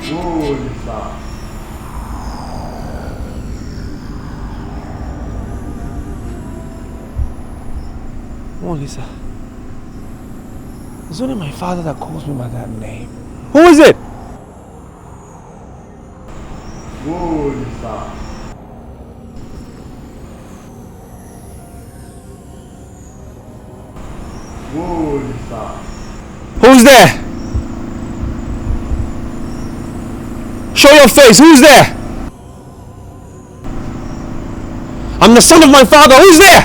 Moisa. Moisa. It's only my father that calls me by that name. Who is it? Moisa. Moisa. Who's there? Show your face. Who's there? I'm the son of my father. Who's there?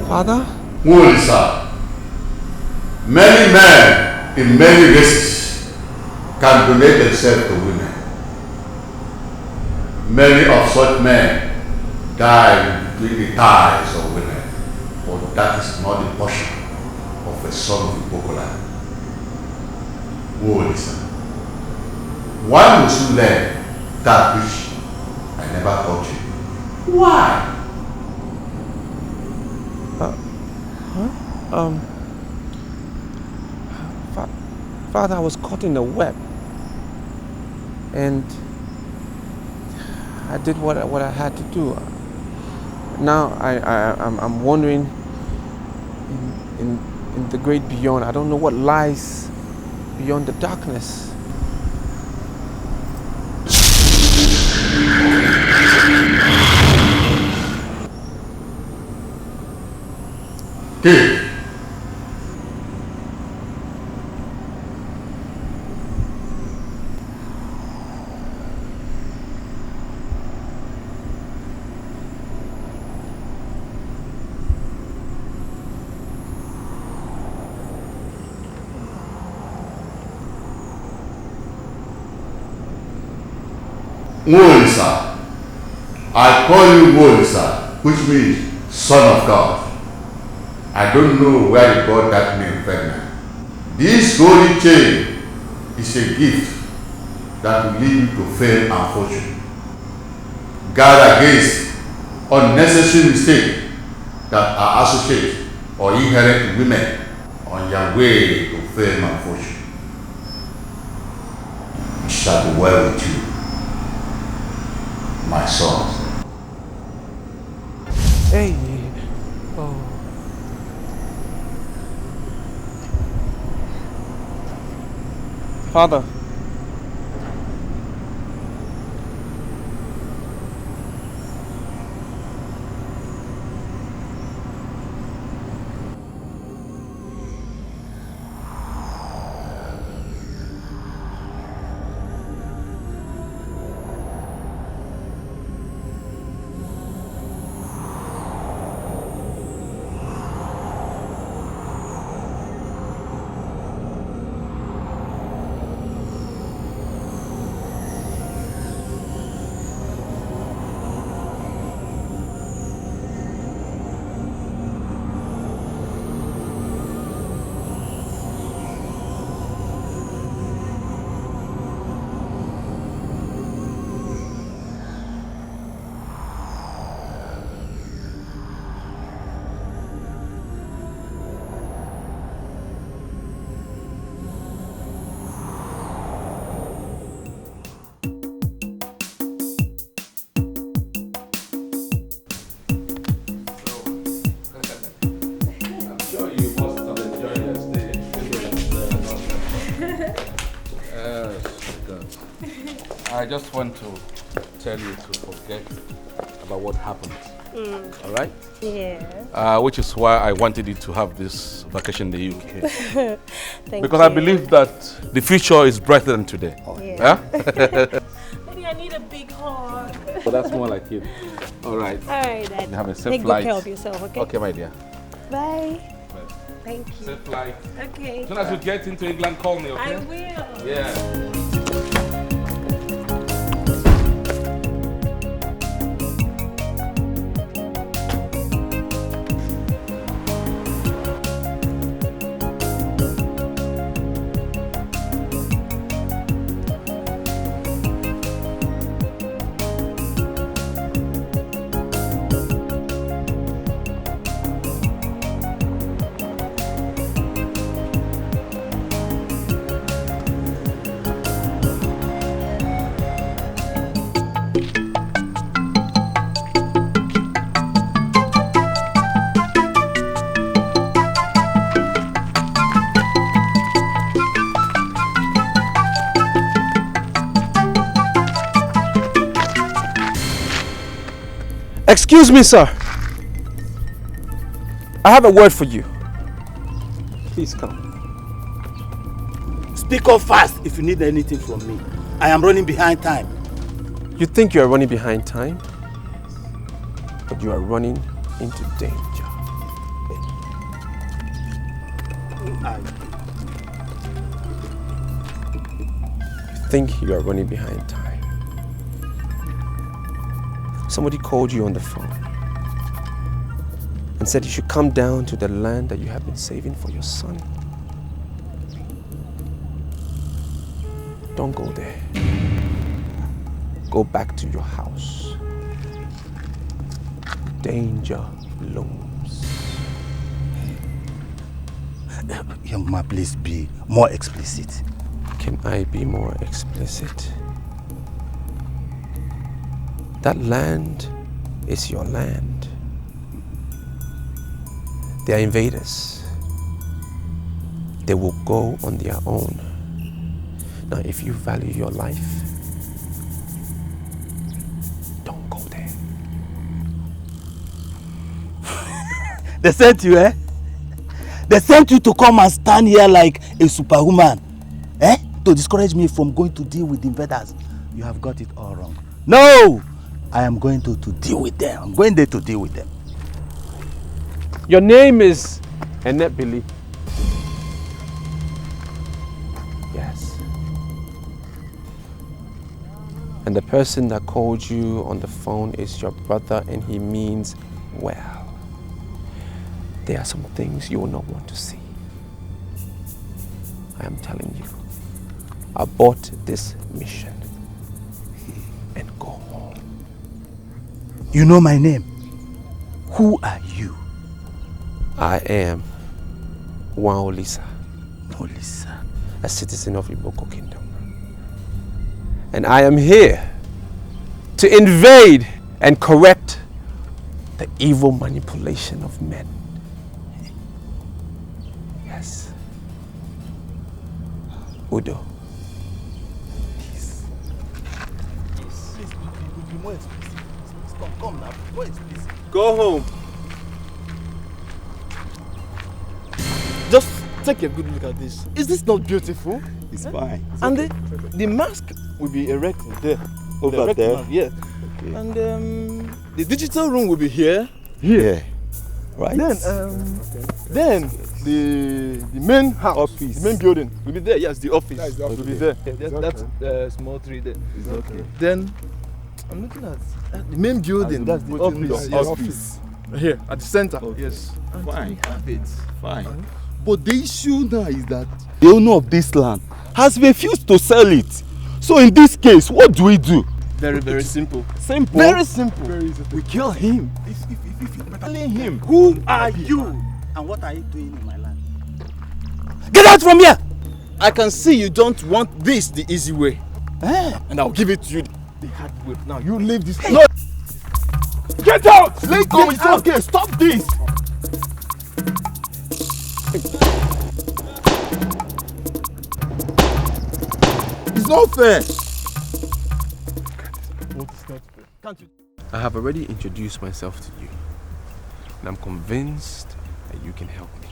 Father? Moisa. Many men in many races can donate themselves to women. Many of such men die between the thighs of women, but that is not the portion of a son of Ipokola. Moisa. Why must you learn that which I never taught you? Why? Father, I was caught in the web, and I did what I had to do. Now I'm wondering in the great beyond. I don't know what lies beyond the darkness. Take. Moisa. I call you Moisa, which means son of God. I don't know where you got that name, pregnant. This golden chain is a gift that will lead you to fame and fortune. Guard against unnecessary mistakes that are associated or inherent in women on your way to fame and fortune. It shall be well with you, my sons. Hey. Oh. Father. I just want to tell you to forget about what happened. All right? Yeah. Which is why I wanted you to have this vacation in the UK. Thank because you. I believe that the future is brighter than today. Yeah. Maybe I need a big hug. But that's more like it. All right. All right, Dad. You have a safe Take flight. good care of yourself, okay? Okay, my dear. Bye. Well, Thank you. safe flight. Okay. As soon as you get into England, call me, okay? I will. Yeah. Excuse me, sir. I have a word for you. Please come. Speak up fast if you need anything from me. I am running behind time. You think you are running behind time, but you are running into danger. You think you are running behind time. Somebody called you on the phone and said you should come down to the land that you have been saving for your son. Don't go there. Go back to your house. Danger looms. Young man, please be more explicit. Can I be more explicit? That land is your land. They are invaders. They will go on their own. Now, if you value your life, don't go there. They sent you, eh? They sent you to come and stand here like a superwoman, eh? To discourage me from going to deal with the invaders. You have got it all wrong. No! I am going to deal with them. I'm going there to deal with them. Your name is Enebili. Yes. And the person that called you on the phone is your brother, and he means well. There are some things you will not want to see. I am telling you. Abort this mission and go home. You know my name. Who are you? I am Nolly, Moisa. a citizen of Iboko Kingdom. And I am here to invade and correct the evil manipulation of men. Yes. Udo. Please, be more explicit. Come now, be more explicit. Go home. Just take a good look at this. Is this not beautiful? It's fine. And the mask will be erected there. Over there? Yeah. Okay. And the digital room will be here. Here. Right? Then the main house, Office. the main building will be there. Yes, the office, That's the will office. be there. Okay. That's small tree there. It's okay. Then I'm looking at the main building. That's the office. Yes, Office. Here at the center. Okay. Yes. And Fine. we have it. Fine. But the issue now is that the owner of this land has refused to sell it. So in this case, what do we do? Very, very simple. Simple. Very simple. We kill him. Killing him. Who are you? And what are you doing in my land? Get out from here! I can see you don't want this the easy way. Eh? And I'll give it to you the hard way. Now you leave this. No. Get out! Let go. It's okay. Stop this. It's not fair. What is not fair? Can't you? I have already introduced myself to you, and I'm convinced that you can help me.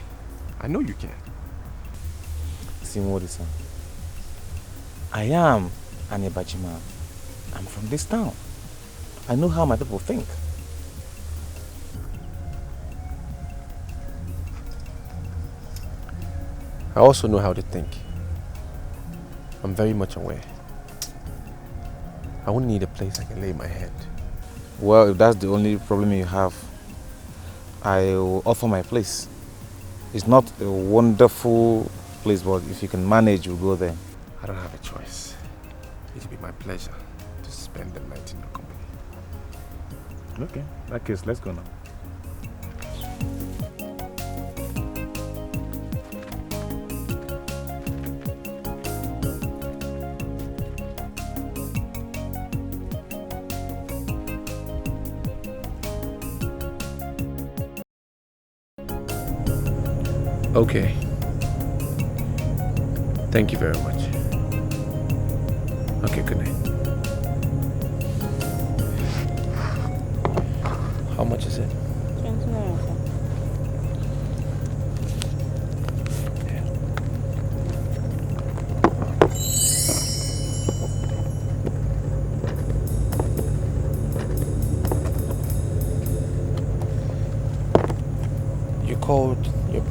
I know you can. Moisa, I am an Ibajima. I'm from this town. I know how my people think. I also know how to think. I'm very much aware. I won't need a place I can lay my head. Well, if that's the only problem you have, I will offer my place. It's not a wonderful place, but if you can manage, we'll go there. I don't have a choice. It'll be my pleasure to spend the night in your company. Okay, in that case, let's go now. Okay. Thank you very much. Okay, good night.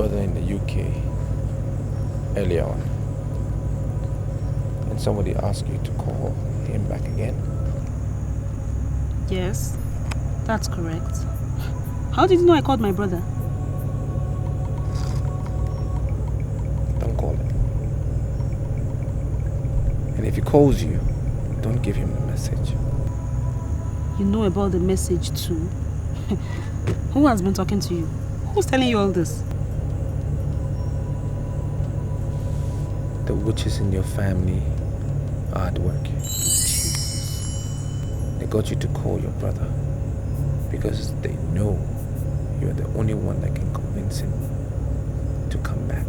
brother in the UK earlier on, and somebody asked you to call him back again? Yes, that's correct. How did you know I called my brother? Don't call him. And if he calls you, don't give him the message. You know about the message too? Who has been talking to you? Who's telling you all this? The witches in your family are at work. They got you to call your brother because they know you're the only one that can convince him to come back.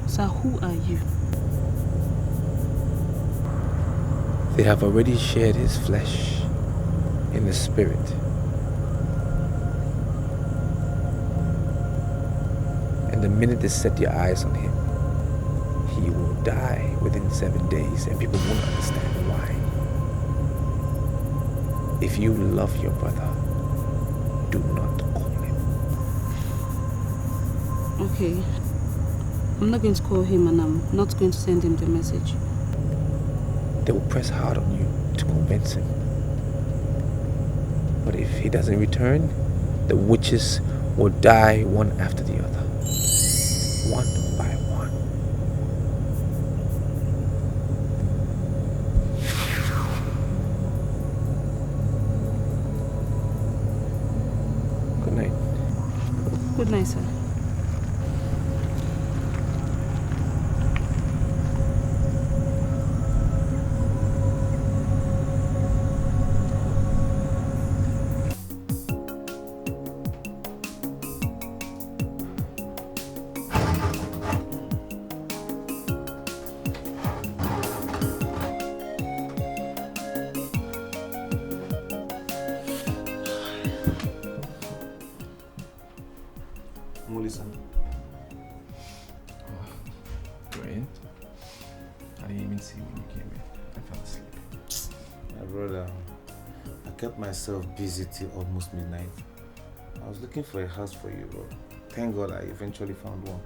So who are you? They have already shared his flesh in the spirit. And the minute they set your eyes on him, he will die within 7 days, and people won't understand why. If you love your brother, do not call him. Okay. I'm not going to call him, and I'm not going to send him the message. They will press hard on you to convince him. But if he doesn't return, the witches will die one after the other. One by one. Good night. Good night, sir. Moisa. Brilliant. I didn't even see when you came in. I fell asleep. My brother, I kept myself busy till almost midnight. I was looking for a house for you, but thank God I eventually found one.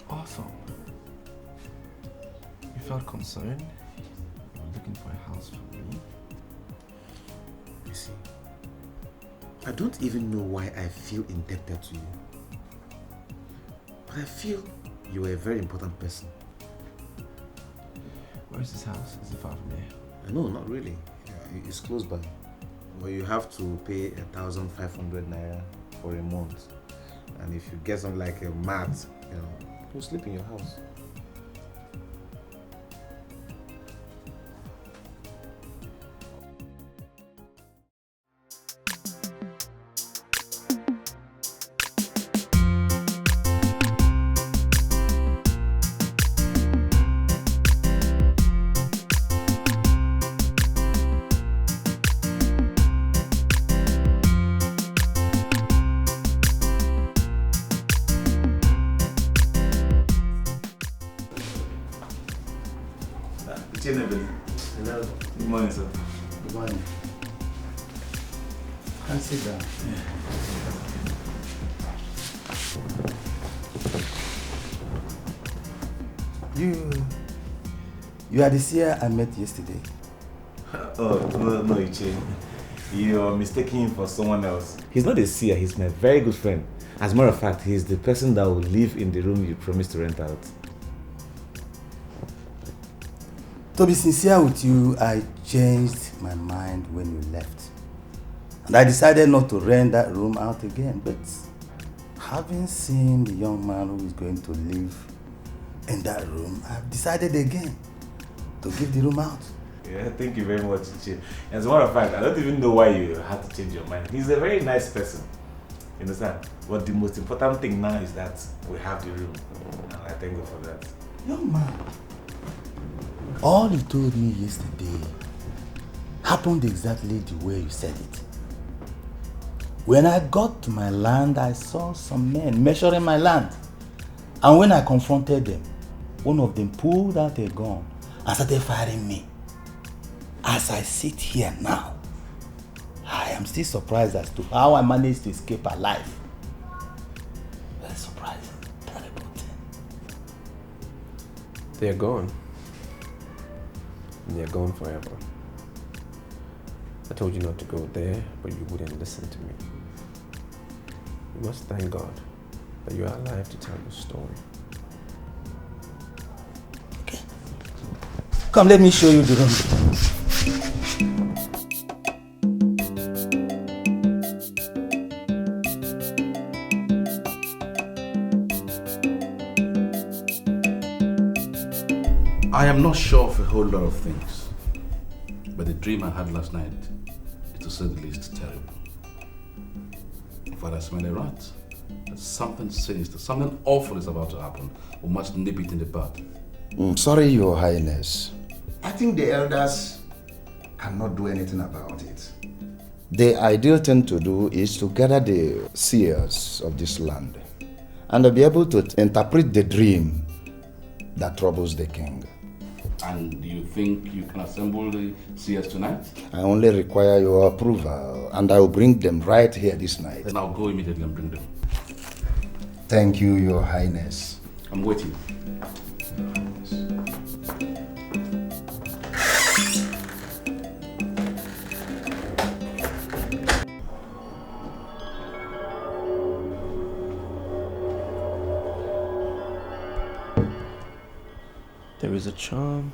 Awesome. You felt concerned? You were looking for a house for me? You see, I don't even know why I feel indebted to you. But I feel you are a very important person. Where is this house? Is it far from here? No, not really. It's close by. But you have to pay 1,500 naira for a month. And if you get something like a mat, you'll sleep in your house. Hello. Good morning, sir. Good morning. Come sit down. You are the seer I met yesterday. Oh, no, Ichi. You're mistaking him for someone else. He's not a seer, he's my very good friend. As a matter of fact, he's the person that will live in the room you promised to rent out. To be sincere with you, I changed my mind when you left. And I decided not to rent that room out again. But having seen the young man who is going to live in that room, I've decided again to give the room out. Yeah, thank you very much, Ichi. As a matter of fact, I don't even know why you had to change your mind. He's a very nice person. You understand? But the most important thing now is that we have the room. And I thank God for that. Young man, all you told me yesterday happened exactly the way you said it. When I got to my land, I saw some men measuring my land. And when I confronted them, one of them pulled out a gun and started firing me. As I sit here now, I am still surprised as to how I managed to escape alive. Very surprising, terrible thing. They're gone. And they're gone forever. I told you not to go there, but you wouldn't listen to me. You must thank God that you are alive to tell your story. Okay. Come, let me show you the room. I am not sure of a whole lot of things, but the dream I had last night is, to say the least, terrible. In fact, I smell a rat. There's something sinister, something awful is about to happen. We must nip it in the bud. Sorry, Your Highness. I think the elders cannot do anything about it. The ideal thing to do is to gather the seers of this land and be able to interpret the dream that troubles the king. And do you think you can assemble the seers tonight? I only require your approval, and I will bring them right here this night. Then I'll go immediately and bring them. Thank you, Your Highness. I'm waiting. There is a charm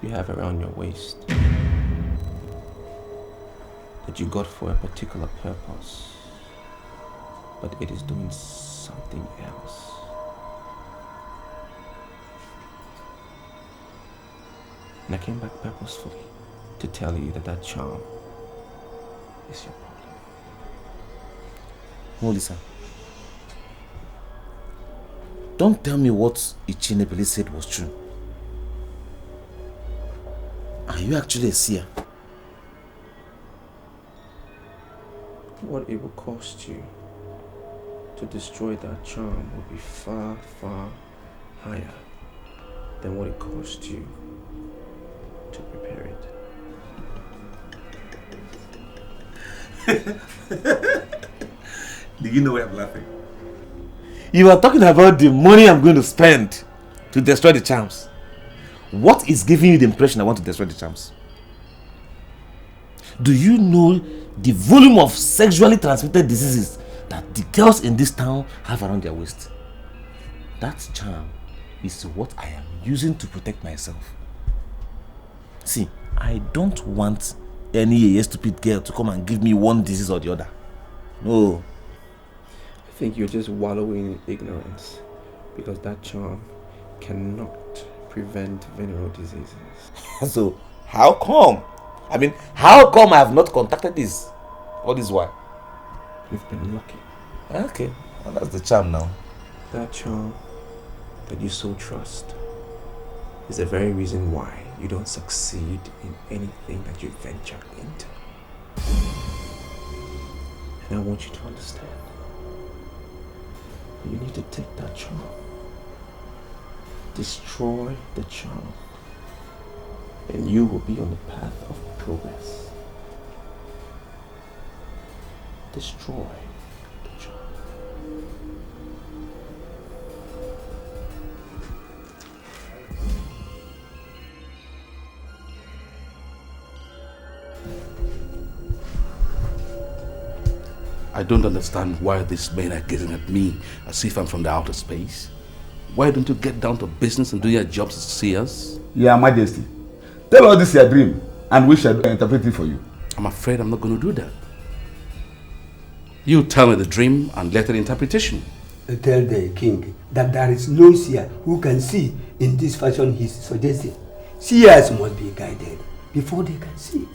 you have around your waist that you got for a particular purpose, but it is doing something else. And I came back purposefully to tell you that that charm is your problem. Molisa, don't tell me what Ichinebele said was true. Are you actually a seer? What it will cost you to destroy that charm will be far, far higher than what it cost you to prepare it. Do you know why I'm laughing? You are talking about the money I'm going to spend to destroy the charms. What is giving you the impression I want to destroy the charms? Do you know the volume of sexually transmitted diseases that the girls in this town have around their waist? That charm is what I am using to protect myself. See, I don't want any stupid girl to come and give me one disease or the other. No. I think you're just wallowing in ignorance, because that charm cannot prevent venereal diseases. So, how come? I mean, how come I have not contacted this? All this while? You've been lucky. Okay, well, that's the charm now. That charm that you so trust is the very reason why you don't succeed in anything that you venture into. And I want you to understand. You need to take that charm, destroy the charm, and you will be on the path of progress. Destroy the charm. I don't understand why these men are gazing at me as if I'm from the outer space. Why don't you get down to business and do your jobs as seers? Your Majesty, tell us this your dream and we shall interpret it for you. I'm afraid I'm not going to do that. You tell me the dream and let the interpretation. Tell the king that there is no seer who can see in this fashion he's suggesting. Seers must be guided before they can see.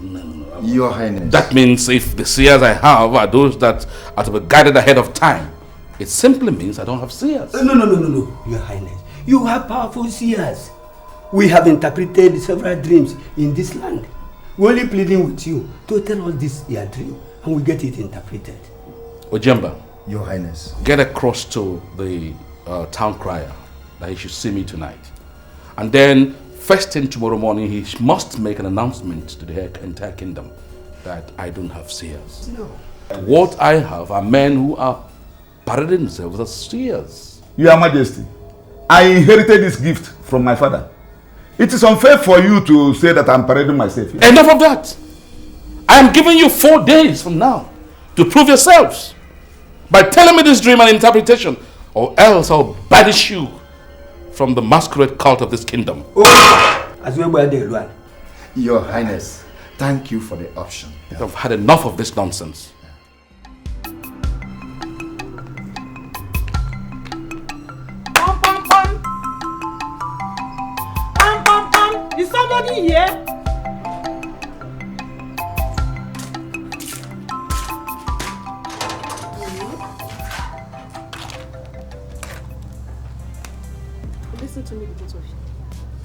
No. Your Highness. That means if the seers I have are those that are to be guided ahead of time, it simply means I don't have seers. No, Your Highness. You have powerful seers. We have interpreted several dreams in this land. We're only pleading with you to tell us this your dream and we get it interpreted. Ojemba. Your Highness. Get across to the town crier that he should see me tonight And then, first thing tomorrow morning, he must make an announcement to the entire kingdom that I don't have seers. No. What I have are men who are parading themselves as seers. Your Majesty, I inherited this gift from my father. It is unfair for you to say that I'm parading myself. Enough of that. I am giving you 4 days from now to prove yourselves by telling me this dream and interpretation, or else I'll banish you from the masquerade cult of this kingdom. Your Highness, thank you for the option. I've had enough of this nonsense. Is somebody here? Listen to me, the both of you.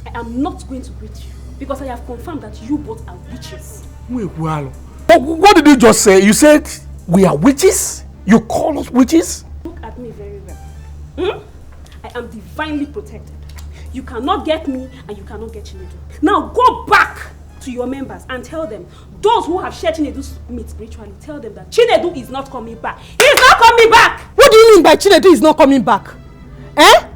I am not going to greet you because I have confirmed that you both are witches. Wait, well, what did you just say? You said we are witches? You call us witches? Look at me very well. I am divinely protected. You cannot get me and you cannot get Chinedu. Now go back to your members and tell them, those who have shared Chinedu's meat spiritually, tell them that Chinedu is not coming back. He is not coming back! What do you mean by Chinedu is not coming back? Eh?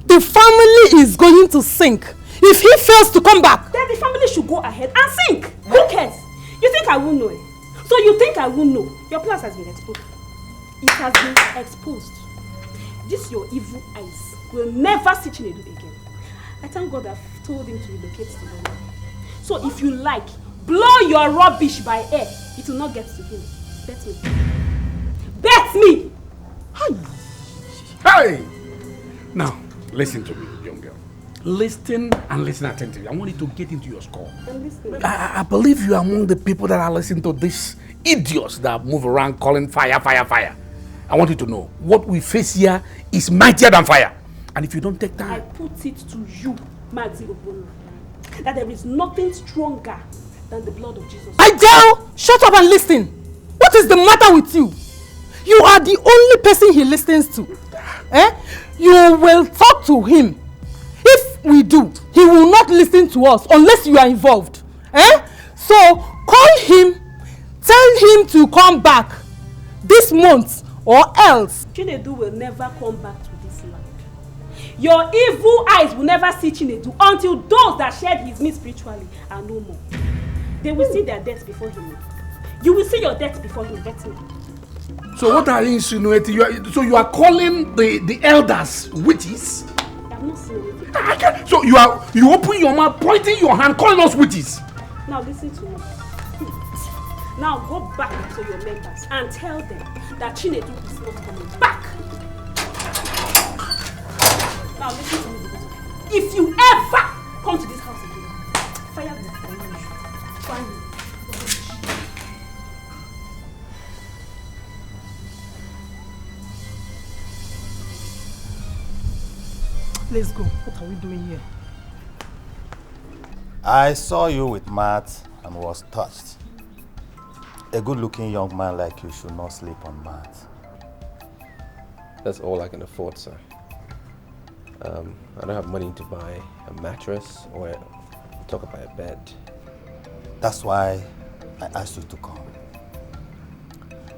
The family is going to sink. If he fails to come back, then the family should go ahead and sink. Who cares? You think I won't know it? So you think I won't know? Your plans has been exposed. It has been exposed. This your evil eyes will never see Chinedu again. I thank God I've told him to relocate to Nolly. So if you like, blow your rubbish by air. It will not get to him. Bet me. Bet me! Hey! Now, listen to me, young girl. Listen and listen attentively. I want you to get into your skull. I'm listening. I believe you are among the people that are listening to these idiots that move around calling fire, fire, fire. I want you to know, what we face here is mightier than fire. And if you don't take time... I put it to you, Magzi Obono, that there is nothing stronger than the blood of Jesus. Idel, shut up and listen. What is the matter with you? You are the only person he listens to. Eh? You will talk to him. If we do, he will not listen to us unless you are involved. Eh? So call him, tell him to come back this month or else. Chinedu will never come back to this land. Your evil eyes will never see Chinedu until those that shared his meat spiritually are no more. They will see their death before him. You will see your death before him. That's me. So what are you insinuating? You are calling the elders witches? I'm not saying anything. So you open your mouth, pointing your hand, calling us witches? Now listen to me. Now go back to your members and tell them that Chinedu is not coming back. Now listen to me. If you ever come to this house again, fire will follow you. Fire me. Let's go. What are we doing here? I saw you with Matt and was touched. A good-looking young man like you should not sleep on Matt. That's all I can afford, sir. I don't have money to buy a mattress or talk about a bed. That's why I asked you to come.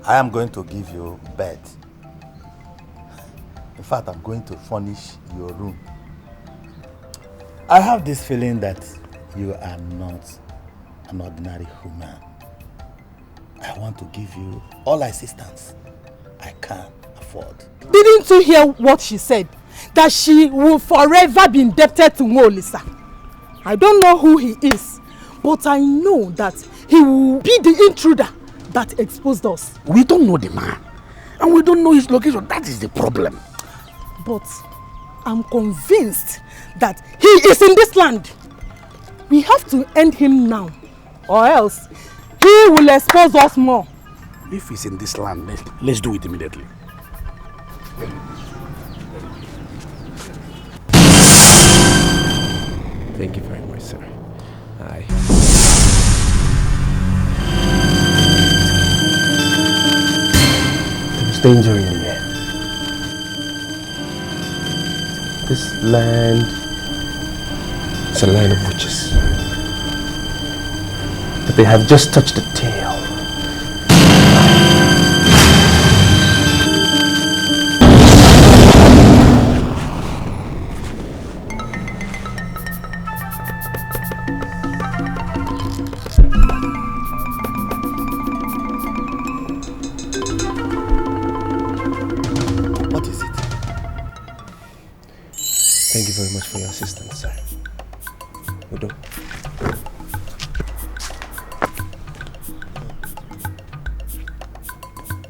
I am going to give you a bed. In fact, I'm going to furnish your room. I have this feeling that you are not an ordinary human. I want to give you all assistance I can afford. Didn't you hear what she said? That she will forever be indebted to Molisa. I don't know who he is, but I know that he will be the intruder that exposed us. We don't know the man, and we don't know his location. That is the problem. But I'm convinced that he is in this land. We have to end him now, or else he will expose us more. If he's in this land, let's do it immediately. Thank you very much, sir. Aye. There's danger in here. This land It's a line of witches. But they have just touched the tail. What is it? Thank you very much for your assistance, sir. Udo.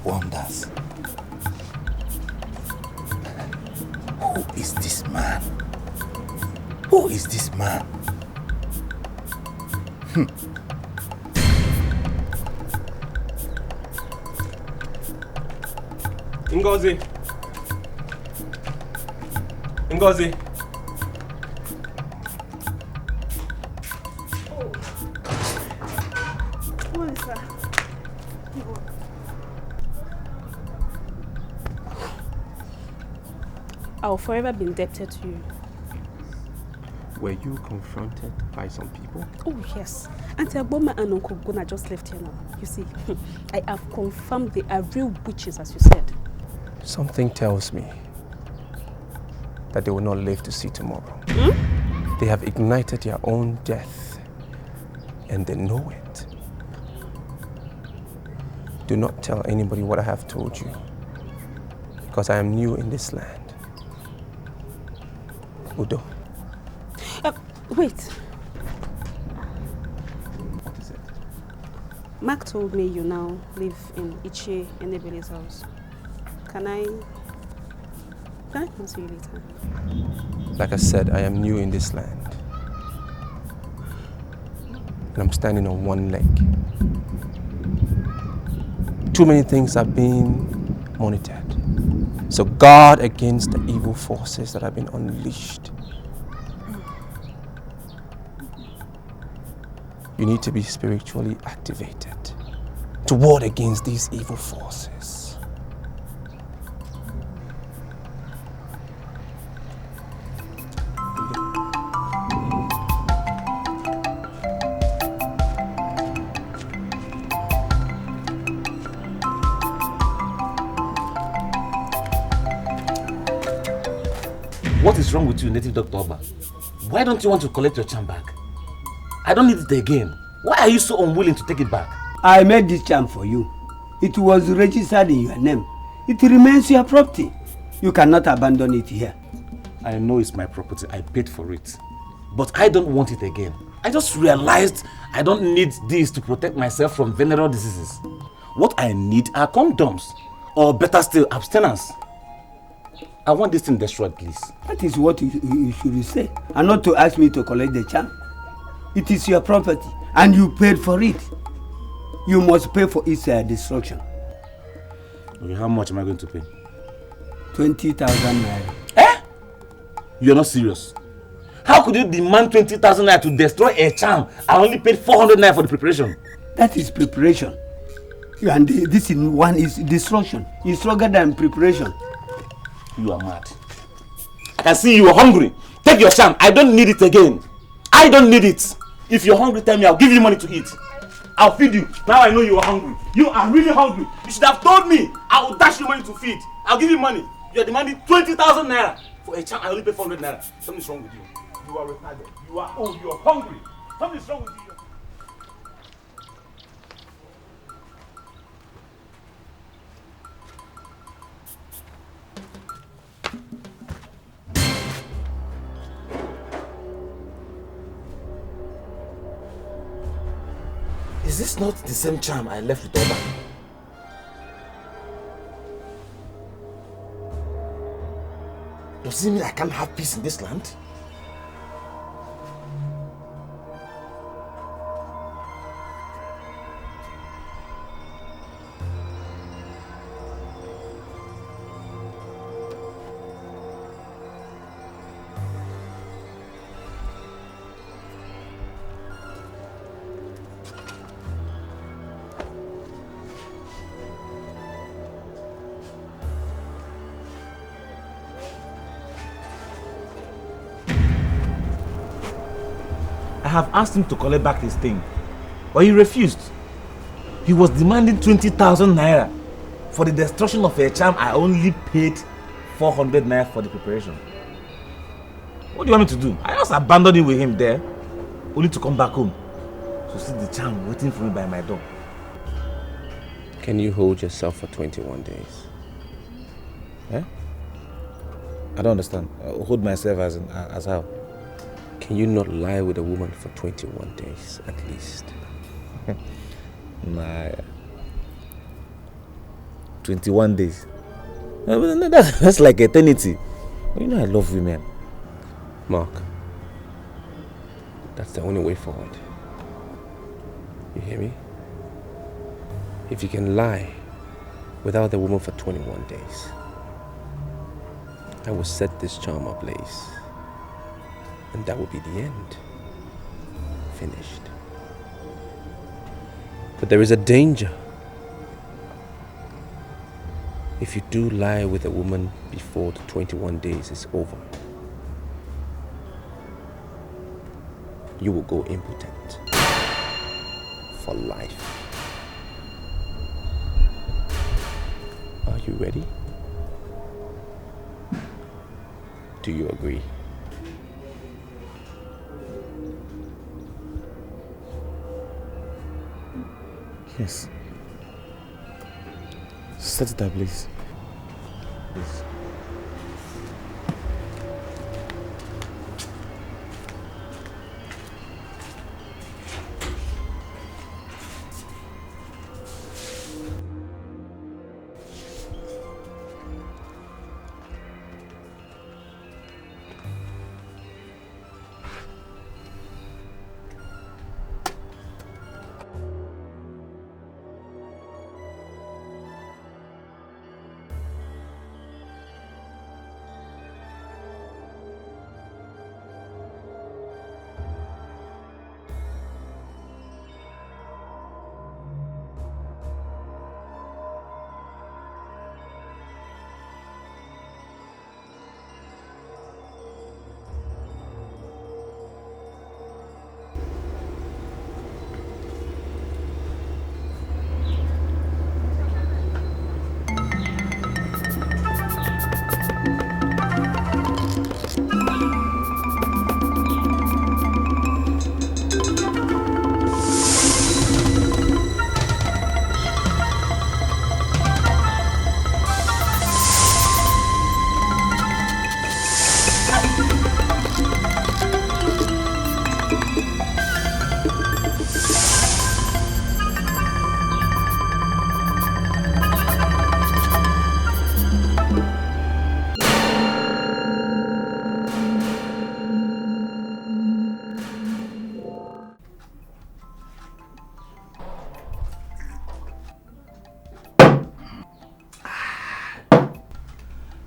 Wonders. Who is this man? Who is this man? Ngozi. Ngozi. Moisa. I'll forever be indebted to you. Were you confronted by some people? Oh, yes. Auntie Aboma and Uncle Gona just left here now. You see, I have confirmed they are real witches, as you said. Something tells me that they will not live to see tomorrow. Hmm? They have ignited their own death, and they know it. Do not tell anybody what I have told you, because I am new in this land. Udo. Wait. What is it? Mark told me you now live in Ichie Enebele's house. Can I come see you later? Like I said, I am new in this land. And I'm standing on one leg. Too many things are being monitored. So guard against the evil forces that have been unleashed. You need to be spiritually activated to ward against these evil forces. What is wrong with you, native Dr. Oba? Why don't you want to collect your charm back? I don't need it again. Why are you so unwilling to take it back? I made this charm for you. It was registered in your name. It remains your property. You cannot abandon it here. I know it's my property. I paid for it. But I don't want it again. I just realized I don't need this to protect myself from venereal diseases. What I need are condoms. Or better still, abstinence. I want this thing destroyed, please. That is what you should say. And not to ask me to collect the charm. It is your property. And you paid for it. You must pay for its destruction. Okay, how much am I going to pay? 20,000 naira. Eh? You're not serious. How could you demand 20,000 naira to destroy a charm? I only paid 400 naira for the preparation. That is preparation. And this one is destruction. It's stronger than preparation. You are mad. I can see you are hungry. Take your charm. I don't need it again. I don't need it. If you're hungry, tell me. I'll give you money to eat. I'll feed you. Now I know you are hungry. You are really hungry. You should have told me. I will dash you money to feed. I'll give you money. You are demanding 20,000 naira for a charm. I only pay 400 naira. Something's wrong with you. You are retarded. You are old. You are hungry. Something's wrong with you. Is this not the same charm I left with Oba? Does it mean I can't have peace in this land? have asked him to collect back his thing, but he refused. He was demanding 20,000 naira. For the destruction of a charm, I only paid 400 naira for the preparation. What do you want me to do? I just abandoned him with him there, only to come back home to see the charm waiting for me by my door. Can you hold yourself for 21 days? Eh? I don't understand. Hold myself as how? Can you not lie with a woman for 21 days at least? Nah. 21 days. That's like eternity. You know I love women. Mark, that's the only way forward. You hear me? If you can lie without the woman for 21 days, I will set this charm ablaze. And that will be the end. Finished. But there is a danger. If you do lie with a woman before the 21 days is over, you will go impotent for life. Are you ready? Do you agree? Yes. Set it up, please. Please.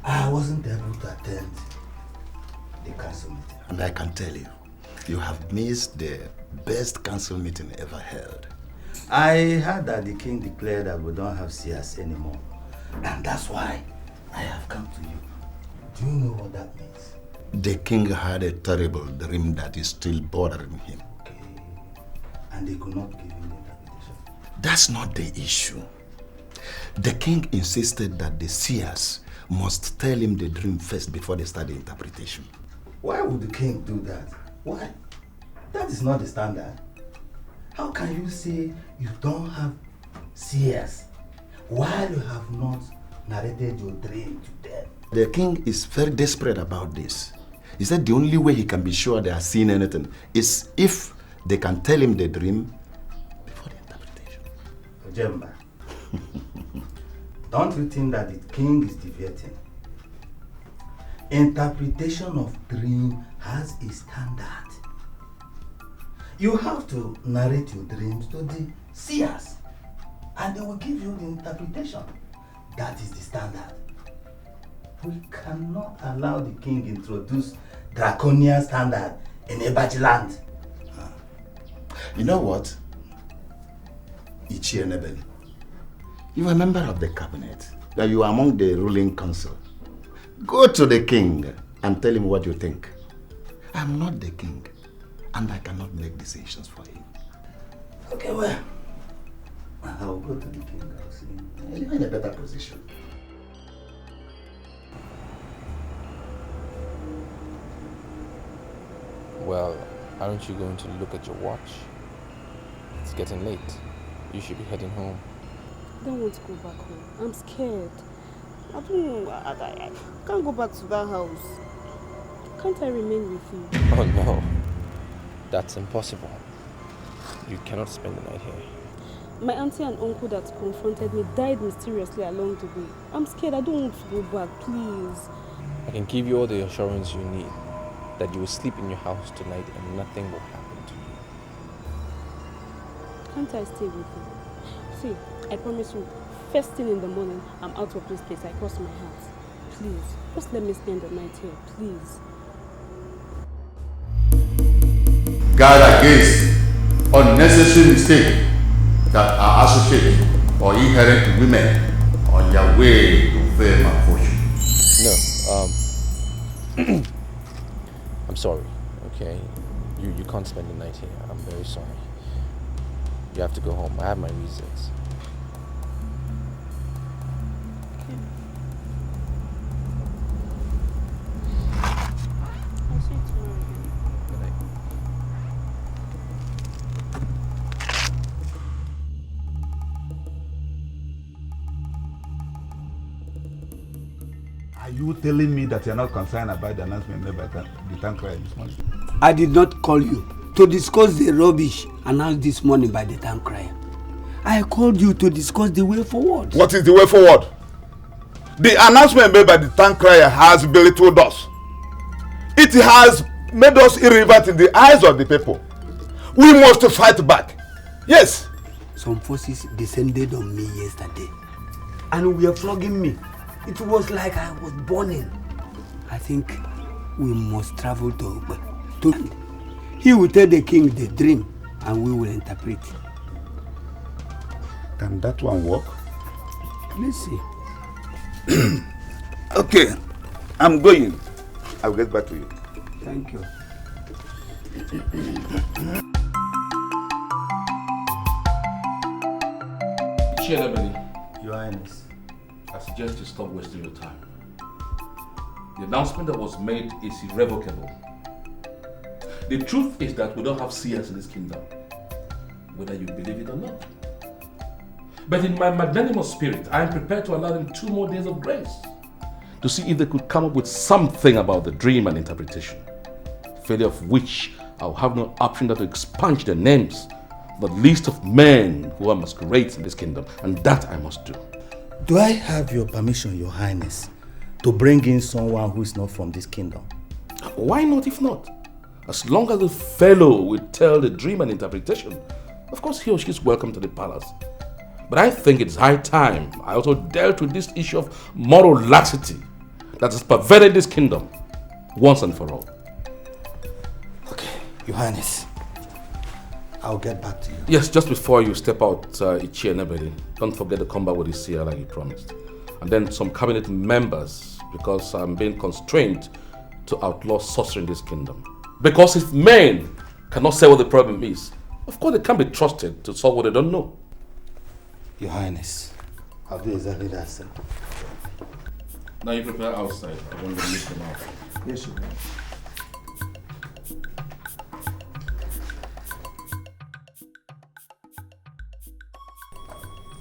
I wasn't able to attend the council meeting. And I can tell you, you have missed the best council meeting ever held. I heard that the king declared that we don't have seers anymore. And that's why I have come to you. Do you know what that means? The king had a terrible dream that is still bothering him. Okay. And they could not give him the interpretation. That's not the issue. The king insisted that the seers must tell him the dream first before they start the interpretation. Why would the king do that? Why? That is not the standard. How can you say you don't have seers while you have not narrated your dream to them? The king is very desperate about this. He said the only way he can be sure they are seeing anything is if they can tell him the dream before the interpretation. Ojemba, don't you think that the king is deviating? Interpretation of dream has a standard. You have to narrate your dreams to the seers, and they will give you the interpretation. That is the standard. We cannot allow the king introduce draconian standard in Ebaji land. You know what? Ichie Nebeli, you are a member of the cabinet, that you are among the ruling council. Go to the king and tell him what you think. I'm not the king. and I cannot make decisions for him. Okay, well, I'll go to the king. I'll see. You're in a better position. Well, aren't you going to look at your watch? It's getting late. You should be heading home. I don't want to go back home. I'm scared. I don't know. I can't go back to that house. Can't I remain with you? Oh no. That's impossible. You cannot spend the night here. My auntie and uncle that confronted me died mysteriously along the way. I'm scared. I don't want to go back, please. I can give you all the assurance you need that you will sleep in your house tonight and nothing will happen to you. Can't I stay with you? See, I promise you, first thing in the morning, I'm out of this place. I cross my heart. Please, just let me spend the night here, please. Guard against unnecessary mistakes that are associated or inherent to women on their way to fame and fortune. No, I'm sorry, okay? You can't spend the night here. I'm very sorry. You have to go home. I have my reasons. Okay. I'll see you tomorrow again. Good night. Are you telling me that you're not concerned about the announcement made by the town crier this morning? I did not call you to discuss the rubbish announced this morning by the town crier. I called you to discuss the way forward. What is the way forward? The announcement made by the town crier has belittled us. It has made us irrelevant in the eyes of the people. We must fight back. Yes. Some forces descended on me yesterday and were flogging me. It was like I was burning. I think we must travel to Ogbe. He will tell the king the dream and we will interpret. Can that one work? Let's see. Okay, I'm going. I'll get back to you. Thank you. Your Highness, I suggest you stop wasting your time. The announcement that was made is irrevocable. The truth is that we don't have seers in this kingdom, whether you believe it or not. But in my magnanimous spirit, I am prepared to allow them 2 more days of grace to see if they could come up with something about the dream and interpretation, failure of which I'll have no option but to expunge their names, the list of men who are masquerades in this kingdom, and that I must do. Do I have your permission, Your Highness, to bring in someone who is not from this kingdom? Why not if not? As long as the fellow will tell the dream and interpretation, of course he or she is welcome to the palace. But I think it's high time I also dealt with this issue of moral laxity that has pervaded this kingdom once and for all. Okay, Your Highness, I'll get back to you. Yes, just before you step out, Ichie and Ebele, don't forget to come back with the seer like you promised. And then some cabinet members, because I'm being constrained to outlaw sorcery in this kingdom. Because if men cannot say what the problem is, of course they can't be trusted to solve what they don't know. Your Highness, I'll do exactly that, sir. Now you prepare outside. I want to lift them out. Yes, Your Highness.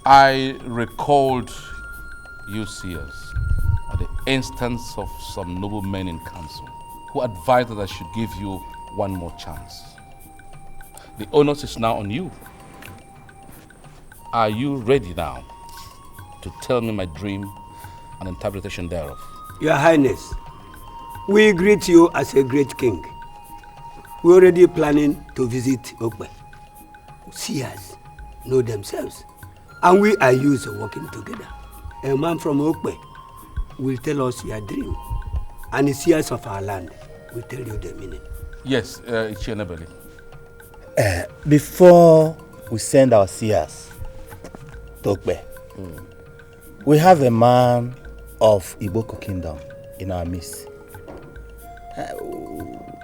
I recalled you seers at the instance of some noble men in council who advised that I should give you one more chance. The onus is now on you. Are you ready now to tell me my dream and interpretation thereof? Your Highness, we greet you as a great king. We're already planning to visit Ogbe. Seers know themselves, and we are used to working together. A man from Ogbe will tell us your dream, and the seers of our land will tell you the meaning. Yes, Ichie and Ebele. Before we send our seers to Ogbe, we have a man of Iboko Kingdom in our midst.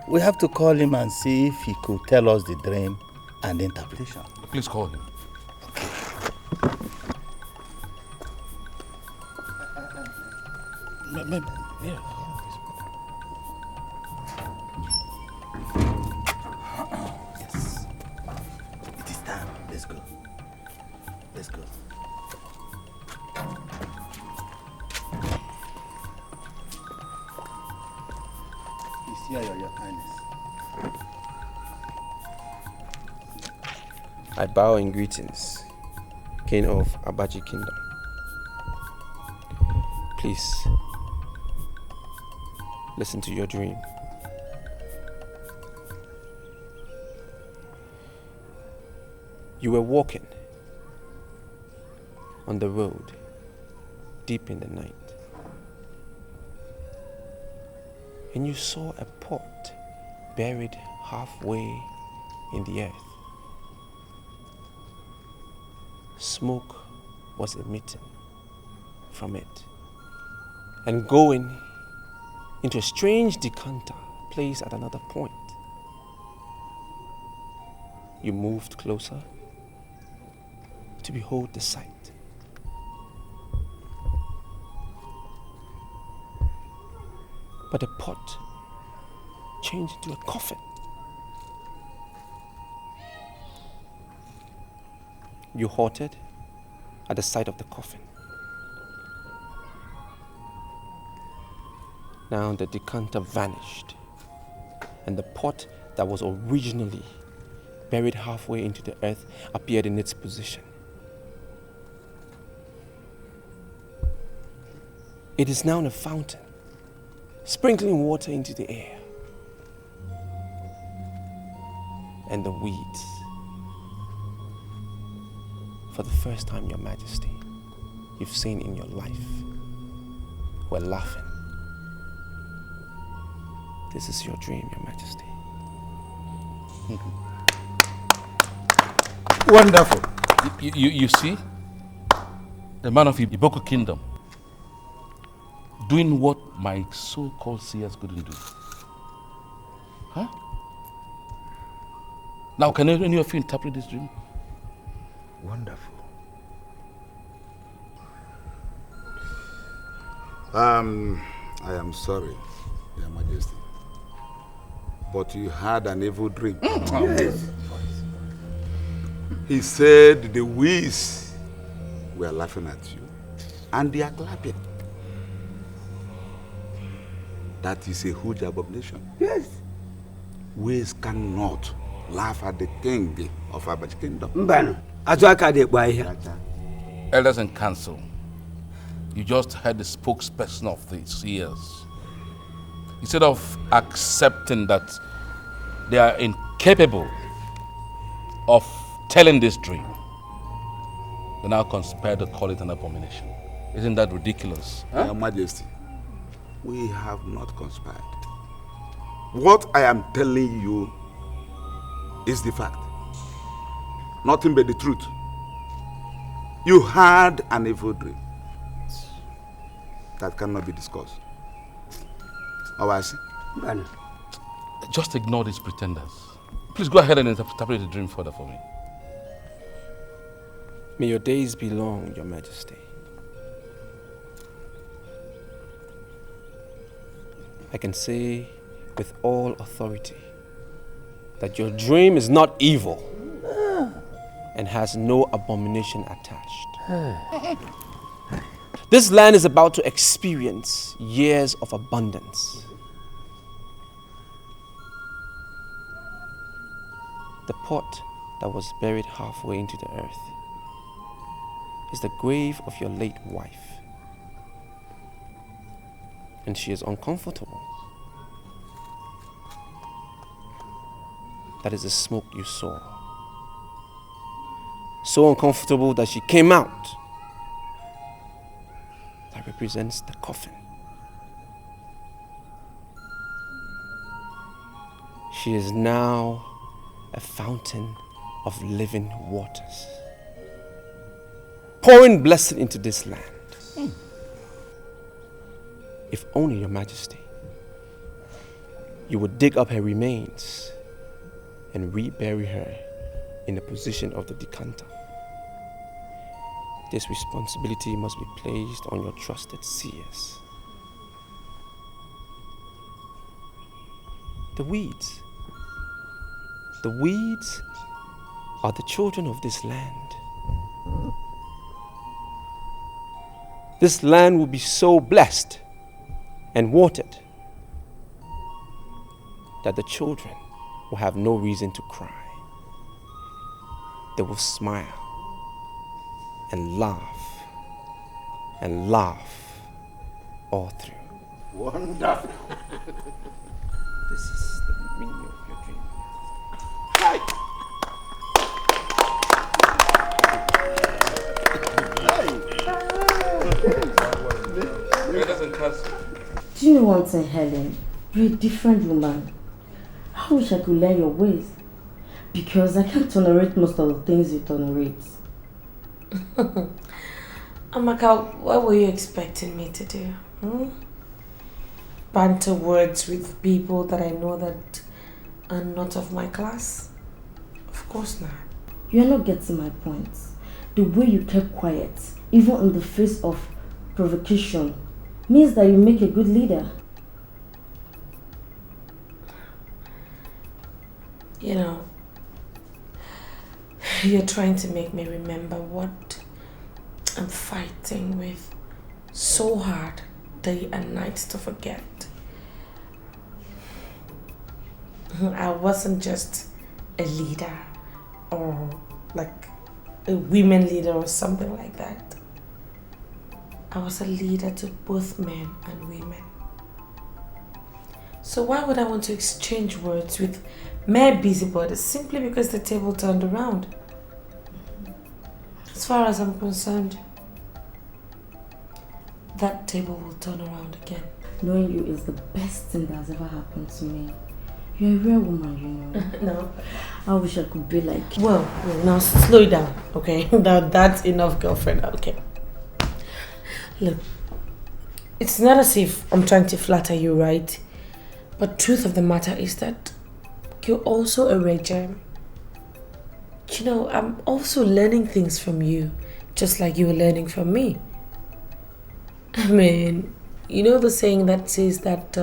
We have to call him and see if he could tell us the dream and the interpretation. Please call him. Yeah. Yes. It is time. Let's go. Let's go. It's here, Your Highness. I bow in greetings, King of Abaji Kingdom. Please, listen to your dream. You were walking on the road deep in the night, and you saw a pot buried halfway in the earth. Smoke was emitting from it and going into a strange decanter placed at another point. You moved closer to behold the sight. But the pot changed into a coffin. You halted at the sight of the coffin. Now the decanter vanished, and the pot that was originally buried halfway into the earth appeared in its position. It is now a fountain, sprinkling water into the air. And the weeds, for the first time, Your Majesty, you've seen in your life, were laughing. This is your dream, Your Majesty. Wonderful. You see, the man of Iboko Kingdom doing what my so-called seers couldn't do. Huh? Now, can any of you interpret this dream? Wonderful. I am sorry, Your Majesty, but you had an evil dream. Yes. He said the weeds were laughing at you, and they are clapping. That is a huge abomination. Yes. Weeds cannot laugh at the king of Abaji Kingdom. Mbano, Azuaka de Boya. Elders and council, you just heard the spokesperson of the seers. Instead of accepting that they are incapable of telling this dream, they now conspire to call it an abomination. Isn't that ridiculous? Huh? Your Majesty, we have not conspired. What I am telling you is the fact. Nothing but the truth. You had an evil dream that cannot be discussed. Oh, I see. Just ignore these pretenders. Please go ahead and interpret the dream further for me. May your days be long, Your Majesty. I can say with all authority that your dream is not evil and has no abomination attached. This land is about to experience years of abundance. The pot that was buried halfway into the earth is the grave of your late wife. And she is uncomfortable. That is the smoke you saw. So uncomfortable that she came out. That represents the coffin. She is now a fountain of living waters, pouring blessing into this land. If only Your Majesty You would dig up her remains and rebury her in the position of the decanter. This responsibility must be placed on your trusted seers. The weeds are the children of this land. This land will be so blessed and watered that the children will have no reason to cry. They will smile and laugh all through. Wonderful. This is the meaning of your dream. Do you know one thing, Helen? You're a different woman. I wish I could learn your ways. Because I can't tolerate most of the things you tolerate. Amaka, what were you expecting me to do? Banter words with people that I know that are not of my class? Of course not. You're not getting my point. The way you kept quiet, even in the face of provocation, means that you make a good leader. You know, you're trying to make me remember what I'm fighting with so hard day and night to forget. I wasn't just a leader or like a women leader or something like that. I was a leader to both men and women. So why would I want to exchange words with mere busybodies simply because the table turned around? As far as I'm concerned, that table will turn around again. Knowing you is the best thing that has ever happened to me. You're a real woman, you know. No. I wish I could be like you. Well, now slow down, okay? That's enough, girlfriend, okay? Look, it's not as if I'm trying to flatter you, right? But truth of the matter is that you're also a rare gem. You know, I'm also learning things from you, just like you were learning from me. I mean, you know the saying that says that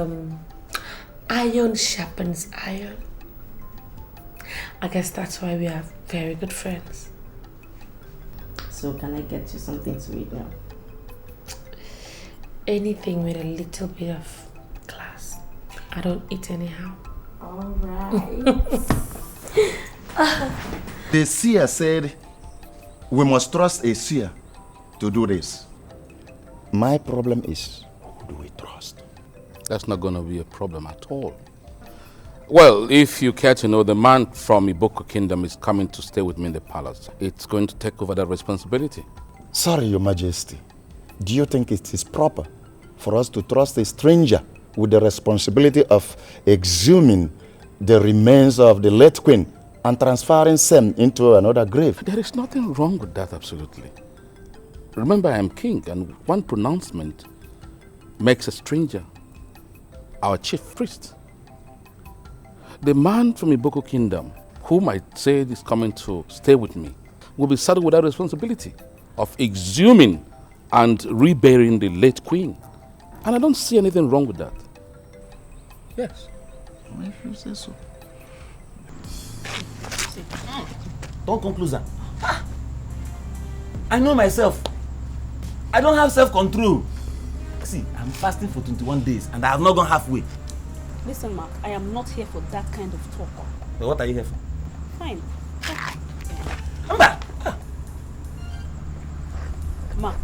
iron sharpens iron. I guess that's why we are very good friends. So can I get you something to eat now? Anything with a little bit of class. I don't eat anyhow. Alright. The seer said we must trust a seer to do this. My problem is, who do we trust? That's not going to be a problem at all. Well, if you care to know, the man from Iboko Kingdom is coming to stay with me in the palace. It's going to take over that responsibility. Sorry, Your Majesty. Do you think it is proper for us to trust a stranger with the responsibility of exhuming the remains of the late queen and transferring them into another grave? There is nothing wrong with that, absolutely. Remember, I am king, and one pronouncement makes a stranger our chief priest. The man from Iboko Kingdom, whom I say is coming to stay with me, will be saddled with that responsibility of exhuming and reburying the late queen. And I don't see anything wrong with that. Yes. If you say so. Don't come closer. I know myself. I don't have self-control. See, I'm fasting for 21 days and I have not gone halfway. Listen, Mark, I am not here for that kind of talk. But what are you here for? Fine. Amba! Mark,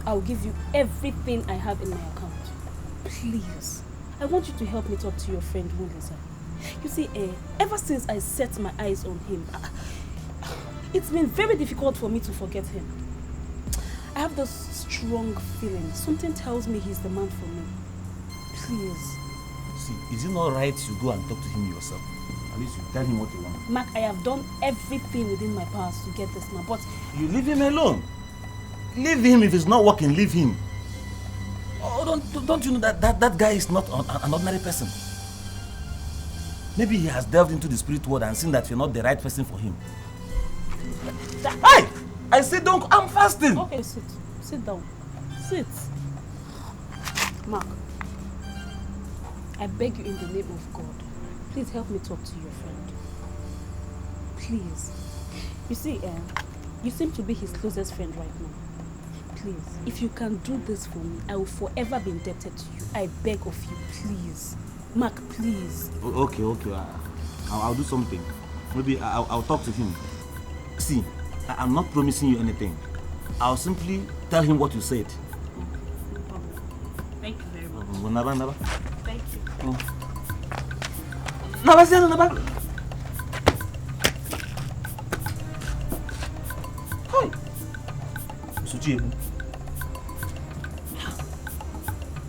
I'll give you everything I have in my account. Please. I want you to help me talk to your friend Moisa. You see, ever since I set my eyes on him, it's been very difficult for me to forget him. I have this strong feeling. Something tells me he's the man for me. Please. See, is it not right you go and talk to him yourself? At least you tell him what you want. Mark, I have done everything within my powers to get this man, but... You leave him alone. Leave him. If it's not working, leave him. Oh, don't you know that guy is not an ordinary person? Maybe he has delved into the spirit world and seen that you're not the right person for him. Hey! I said don't, I'm fasting. Okay, sit. Sit down. Sit. Mark, I beg you in the name of God, please help me talk to your friend. Please. You see, you seem to be his closest friend right now. Please, if you can do this for me, I will forever be indebted to you. I beg of you, please. Mark, please. Okay. I'll do something. Maybe I'll talk to him. See, I'm not promising you anything. I'll simply tell him what you said. Thank you very much. Naba. Thank you. Naba. Hi. Suchi.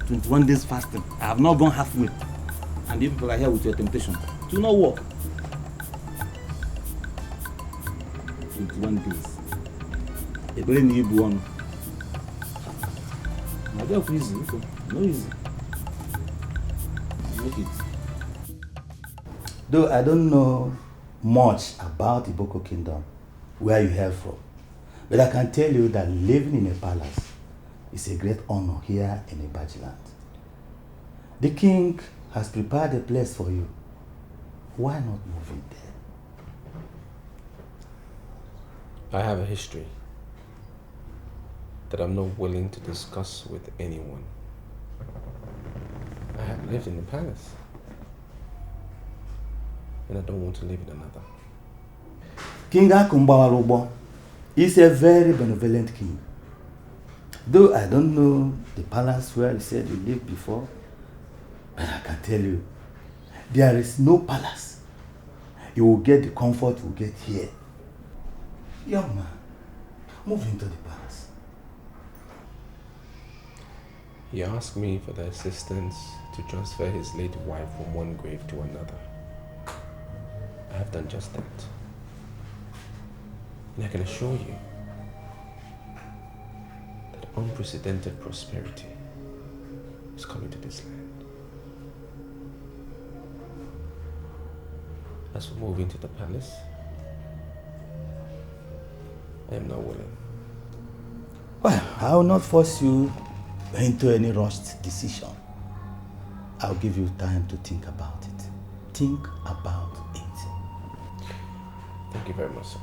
21 days fasting. I have not gone halfway. And you people are here with your temptation. Do not work. 21 days. A very new one. Not easy. No easy. Make it. Though I don't know much about the Boko Kingdom, where you hail from, but I can tell you that living in a palace is a great honor here in Ibajiland. The king has prepared a place for you. Why not move in there? I have a history that I'm not willing to discuss with anyone. I have lived in the palace, and I don't want to live in another. King Akumbawarubo is a very benevolent king. Though I don't know the palace where he said you lived before, but I can tell you, there is no palace. You will get the comfort you will get here. Young man, move into the palace. He asked me for the assistance to transfer his late wife from one grave to another. I have done just that. And I can assure you that unprecedented prosperity is coming to this land. As for moving to the palace, I am not willing. Well, I will not force you into any rushed decision. I'll give you time to think about it. Think about it. Thank you very much, sir.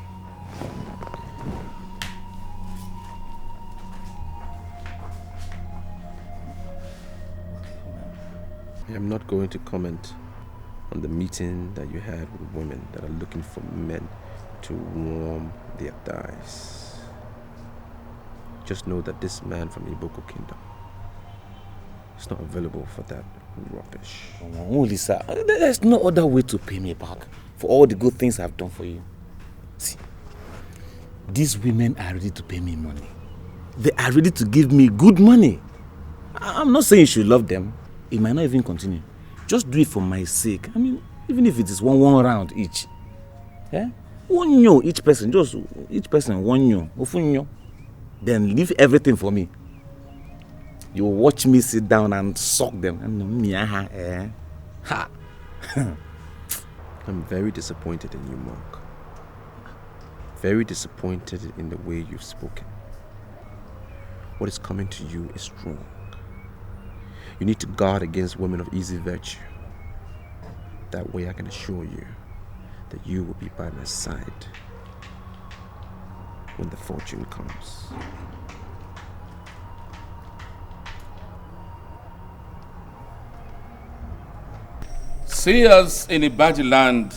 I am not going to comment on the meeting that you had with women that are looking for men to warm their thighs. Just know that this man from Iboko Kingdom is not available for that rubbish. Only, sir, there's no other way to pay me back for all the good things I've done for you. See, these women are ready to pay me money. They are ready to give me good money. I'm not saying you should love them. It might not even continue. Just do it for my sake. I mean, even if it is one round each. Yeah? One yo each person. Just each person one yo. Then leave everything for me. You watch me sit down and suck them. I'm very disappointed in you, Mark. Very disappointed in the way you've spoken. What is coming to you is strong. You need to guard against women of easy virtue. That way I can assure you that you will be by my side when the fortune comes. Seers in Ibaji land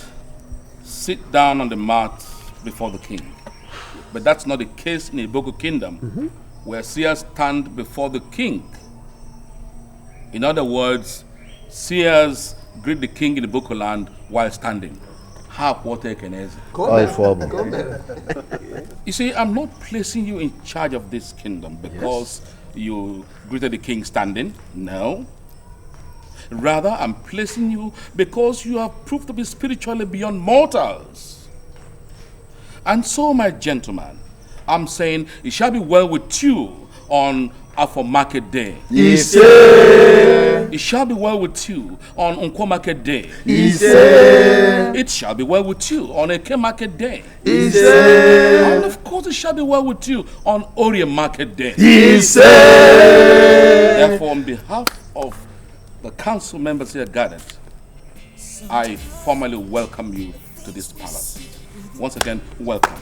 sit down on the mat before the king. But that's not the case in Iboko Kingdom, where seers stand before the king. In other words, seers greet the king in Iboko land while standing. You see, I'm not placing you in charge of this kingdom because you greeted the king standing. No. Rather, I'm placing you because you have proved to be spiritually beyond mortals. And so, my gentleman, I'm saying it shall be well with you on are for market day. It shall be well with you on Unko market day. It shall be well with you on Eke market day. And of course it shall be well with you on Orient market day. Therefore, on behalf of the council members here gathered, I formally welcome you to this palace. Once again, welcome.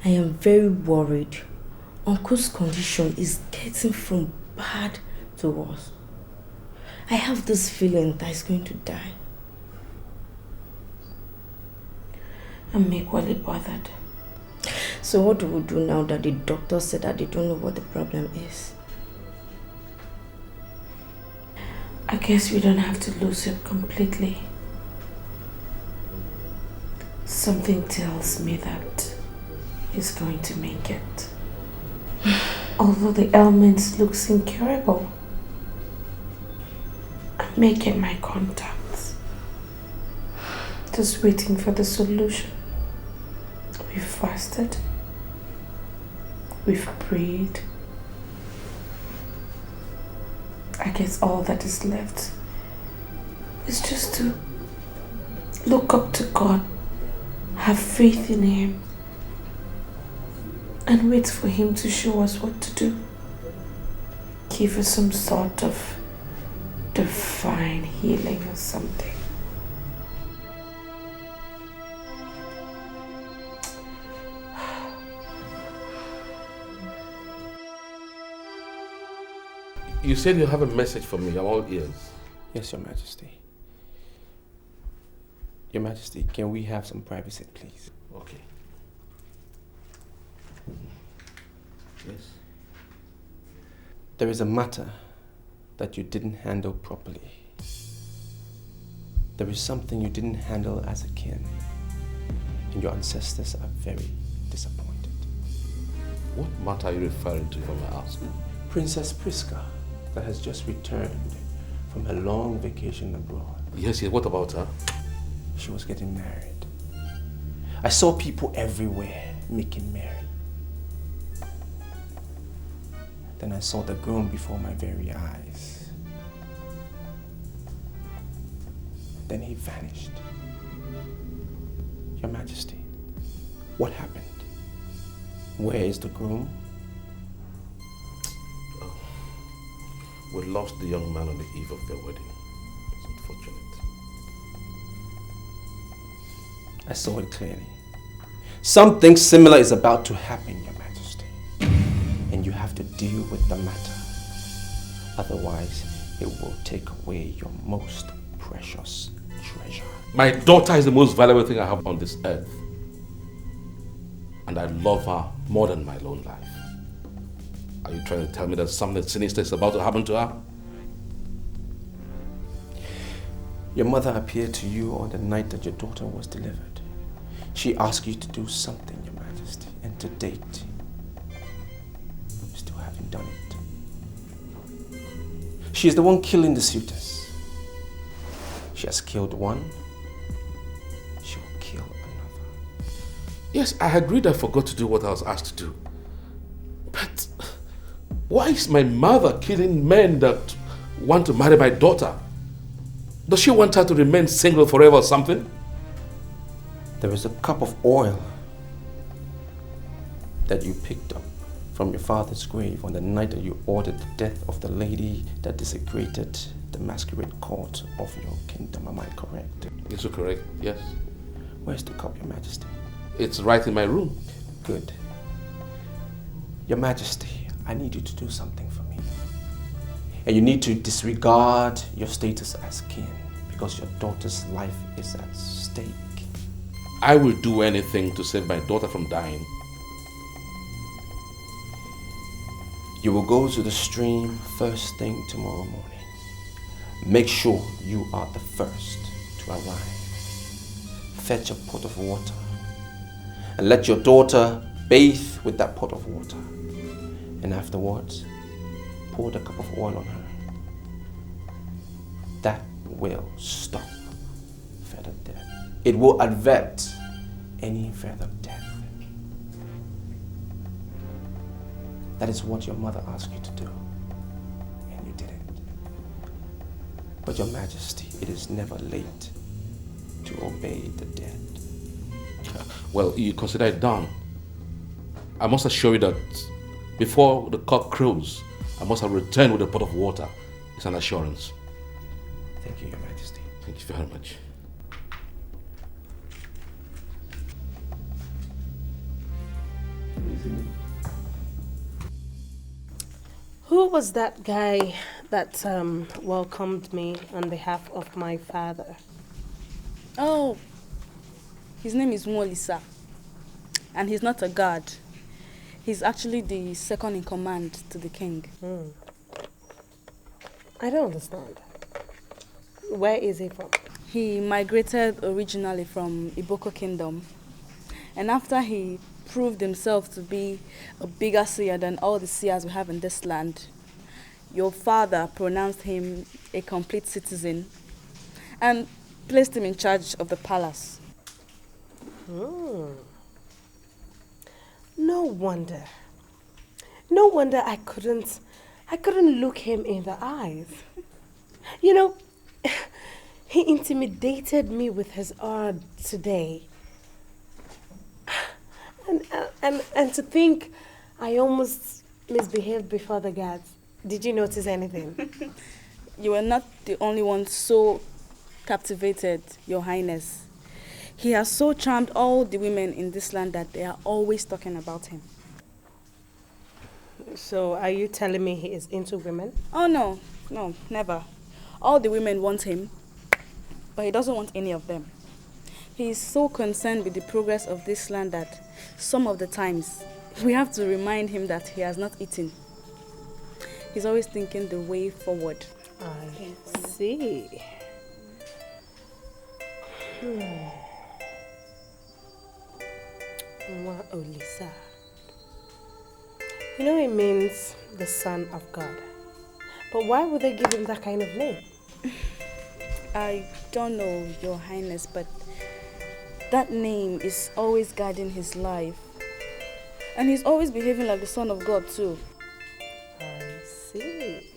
I am very worried. Uncle's condition is getting from bad to worse. I have this feeling that he's going to die. I'm equally bothered. So what do we do now that the doctor said that they don't know what the problem is? I guess we don't have to lose him completely. Something tells me that he's going to make it. Although the ailment looks incurable. I'm making my contacts. Just waiting for the solution. We've fasted. We've prayed. I guess all that is left is just to look up to God, have faith in Him, and wait for Him to show us what to do. Give us some sort of divine healing or something. You said you have a message for me. I'm all ears. Yes, Your Majesty. Your Majesty, can we have some privacy, please? Okay. Yes. There is a matter that you didn't handle properly. There is something you didn't handle as a kin, and your ancestors are very disappointed. What matter are you referring to, if I may ask? Princess Priska, that has just returned from her long vacation abroad. Yes, what about her? She was getting married. I saw people everywhere making merry. Then I saw the groom before my very eyes. Then he vanished. Your Majesty, what happened? Where is the groom? We lost the young man on the eve of their wedding. It's unfortunate. I saw it clearly. Something similar is about to happen, Your Majesty. And you have to deal with the matter. Otherwise, it will take away your most precious treasure. My daughter is the most valuable thing I have on this earth. And I love her more than my own life. Are you trying to tell me that something sinister is about to happen to her? Your mother appeared to you on the night that your daughter was delivered. She asked you to do something, Your Majesty, and to date, you still haven't done it. She is the one killing the suitors. She has killed one, she will kill another. Yes, I agreed I forgot to do what I was asked to do. But why is my mother killing men that want to marry my daughter? Does she want her to remain single forever or something? There is a cup of oil that you picked up from your father's grave on the night that you ordered the death of the lady that desecrated the masquerade court of your kingdom. Am I correct? Yes, you're correct, yes. Where's the cup, Your Majesty? It's right in my room. Good. Your Majesty, I need you to do something for me. And you need to disregard your status as king because your daughter's life is at stake. I will do anything to save my daughter from dying. You will go to the stream first thing tomorrow morning. Make sure you are the first to arrive. Fetch a pot of water and let your daughter bathe with that pot of water. And afterwards, pour the cup of oil on her. That will stop further death. It will avert any further death. That is what your mother asked you to do, and you did it. But Your Majesty, it is never late to obey the dead. Well, you consider it done. I must assure you that before the cock crows, I must have returned with a pot of water. It's an assurance. Thank you, Your Majesty. Thank you very much. Who was that guy that welcomed me on behalf of my father? Oh, his name is Moisa. And he's not a guard. He's actually the second in command to the king. I don't understand. Where is he from? He migrated originally from Iboko Kingdom. And after he proved himself to be a bigger seer than all the seers we have in this land, your father pronounced him a complete citizen and placed him in charge of the palace. No wonder. No wonder I couldn't look him in the eyes. You know, he intimidated me with his art today. And to think I almost misbehaved before the guards. Did you notice anything? You were not the only one so captivated, Your Highness. He has so charmed all the women in this land that they are always talking about him. So are you telling me he is into women? Oh no, never. All the women want him, but he doesn't want any of them. He is so concerned with the progress of this land that some of the times we have to remind him that he has not eaten. He's always thinking the way forward. I see. Olisa. You know it means the Son of God. But why would they give him that kind of name? I don't know, Your Highness, but that name is always guiding his life. And he's always behaving like the Son of God too. I see.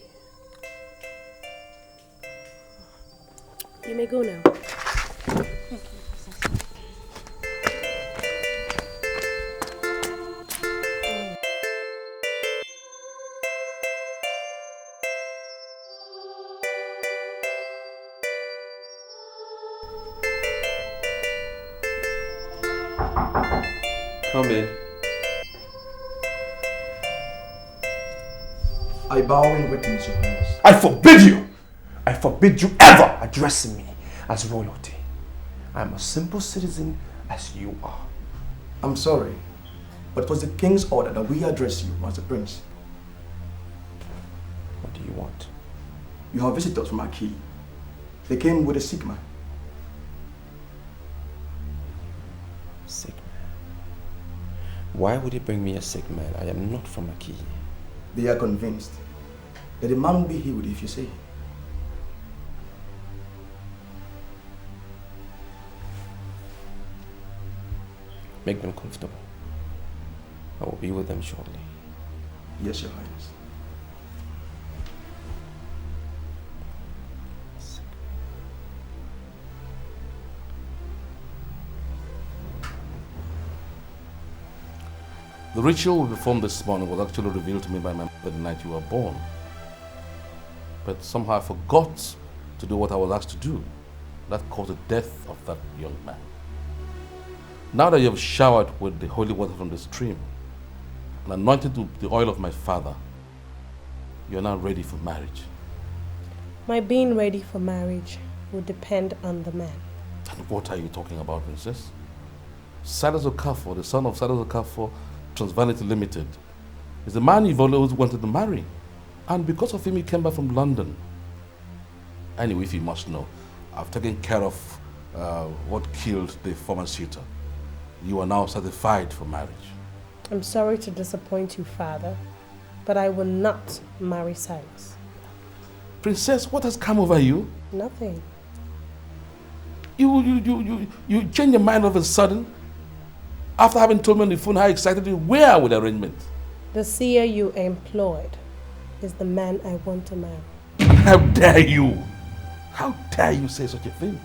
You may go now. Come in. I bow in witness, Your Highness. I forbid you! I forbid you ever addressing me as royalty. I'm a simple citizen as you are. I'm sorry, but it was the king's order that we address you as a prince. What do you want? You have visitors from Aki. They came with a sick man. Sick man? Why would he bring me a sick man? I am not from Aki. They are convinced that the man will be healed if you say it. Make them comfortable. I will be with them shortly. Yes, Your Highness. The ritual we performed this morning was actually revealed to me by my mother the night you were born. But somehow I forgot to do what I was asked to do. That caused the death of that young man. Now that you have showered with the holy water from the stream and anointed with the oil of my father, you are now ready for marriage. My being ready for marriage will depend on the man. And what are you talking about, Princess? Silas Okafor, the son of Silas Okafor, Transvanity Limited, is the man you've always wanted to marry. And because of him, he came back from London. Anyway, if you must know, I've taken care of what killed the former suitor. You are now certified for marriage. I'm sorry to disappoint you, father, but I will not marry Silas. Princess, what has come over you? Nothing. You change your mind all of a sudden? After having told me on the phone how excited you were with the arrangement. The seer you employed is the man I want to marry. How dare you? How dare you say such a thing?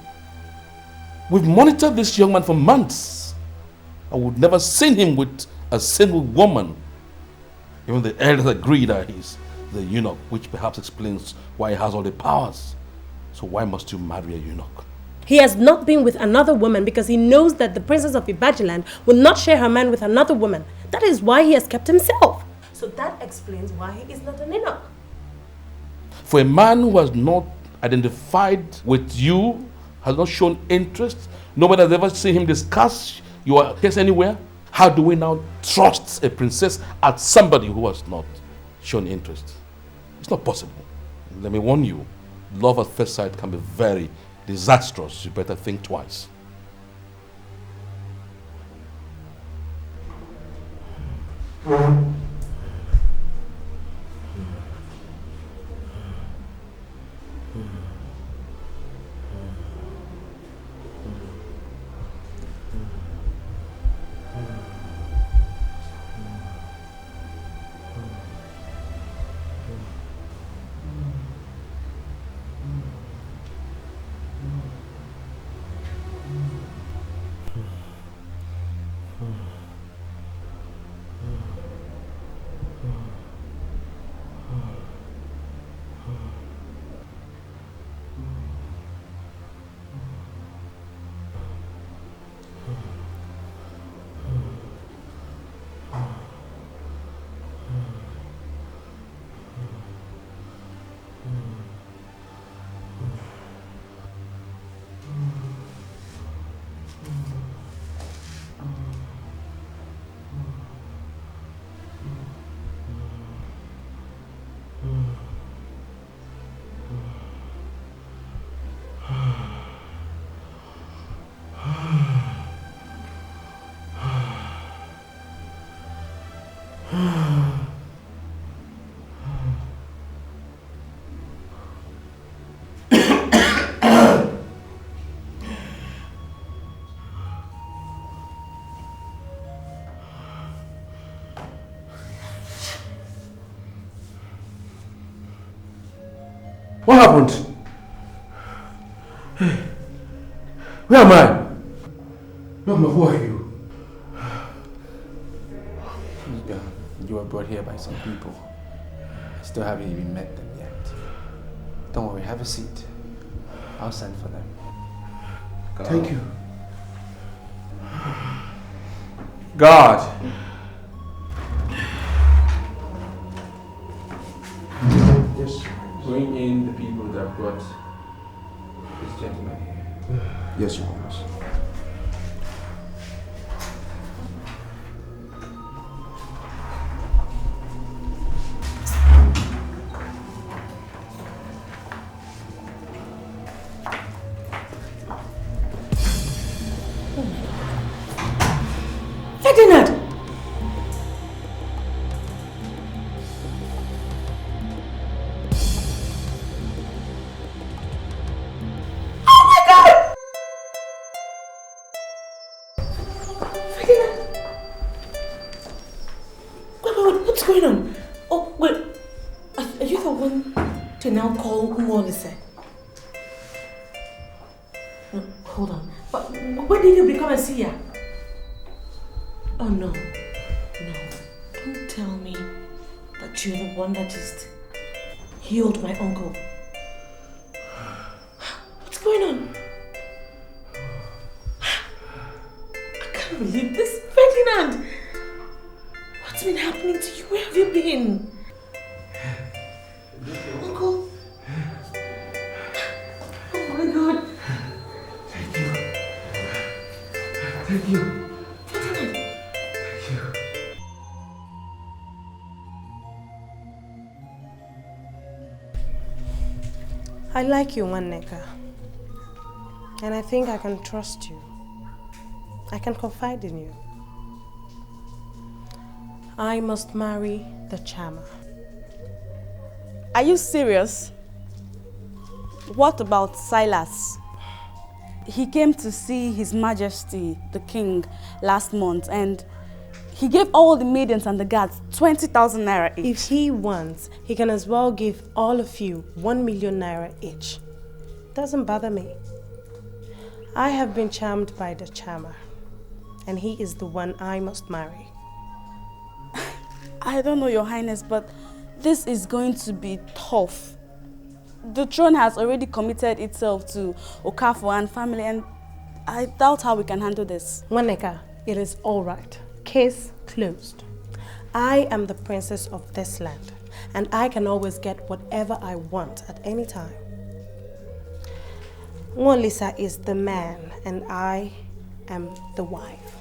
We've monitored this young man for months. I would never seen him with a single woman. Even the elders agree that he's the eunuch, which perhaps explains why he has all the powers. So why must you marry a eunuch? He has not been with another woman because he knows that the princess of Ibajiland will not share her man with another woman. That is why he has kept himself. So that explains why he is not an eunuch. For a man who has not identified with you, has not shown interest, nobody has ever seen him discuss your case anywhere, how do we now trust a princess as somebody who has not shown interest? It's not possible. Let me warn you, love at first sight can be very disastrous. You better think twice. What happened? Hey, where am I? Mama, who are you? You were brought here by some people. I still haven't even met them yet. Don't worry, have a seat. I'll send for them. Thank you. God. Just bring in the people that brought this gentleman here. Yes, Your Highness. Ferdinand! What's going on? Oh, wait. Are you the one to now call Moisa? No, hold on. But when did you become a seer? Oh, no. No. Don't tell me that you're the one that just healed my uncle. What's going on? I can't believe this. Ferdinand! What's been happening to you? Where have you been? Uncle? Oh my God. Thank you. Thank you. I like you, Neka. And I think I can trust you. I can confide in you. I must marry the charmer. Are you serious? What about Silas? He came to see His Majesty, the King, last month, and he gave all the maidens and the guards 20,000 naira each. If he wants, he can as well give all of you 1 million naira each. Doesn't bother me. I have been charmed by the charmer, and he is the one I must marry. I don't know, Your Highness, but this is going to be tough. The throne has already committed itself to Okafor and family, and I doubt how we can handle this. Nwaneka, it is all right. Case closed. I am the princess of this land, and I can always get whatever I want at any time. Nwolisa is the man, and I am the wife.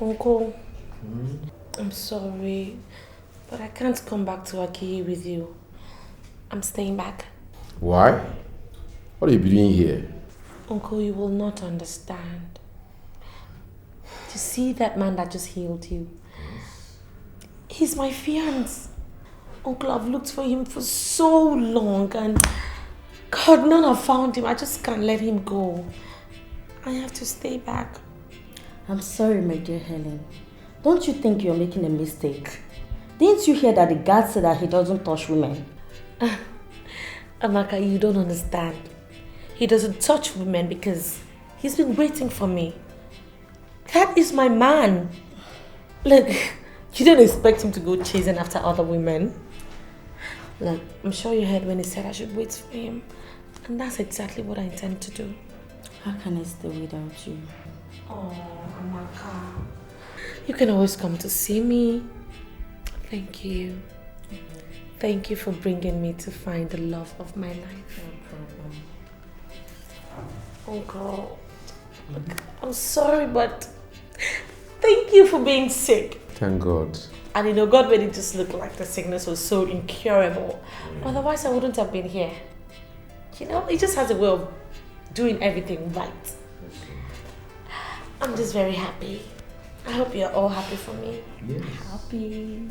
Uncle, I'm sorry, but I can't come back to Akiyi with you. I'm staying back. Why? What are you doing here? Uncle, you will not understand. To see that man that just healed you, he's my fiance. Uncle, I've looked for him for so long, and God, none have found him. I just can't let him go. I have to stay back. I'm sorry, my dear Helen. Don't you think you're making a mistake? Didn't you hear that the guard said that he doesn't touch women? Amaka, you don't understand. He doesn't touch women because he's been waiting for me. That is my man. Look, you don't expect him to go chasing after other women. Look, I'm sure you heard when he said I should wait for him. And that's exactly what I intend to do. How can I stay without you? Oh, Amaka. You can always come to see me. Thank you. Thank you for bringing me to find the love of my life. No problem. Oh, girl. Look, I'm sorry, but thank you for being sick. Thank God. And you know, God made it just look like the sickness was so incurable. Otherwise, I wouldn't have been here. You know, He just has a way of doing everything right. I'm just very happy. I hope you're all happy for me. Yes. Happy.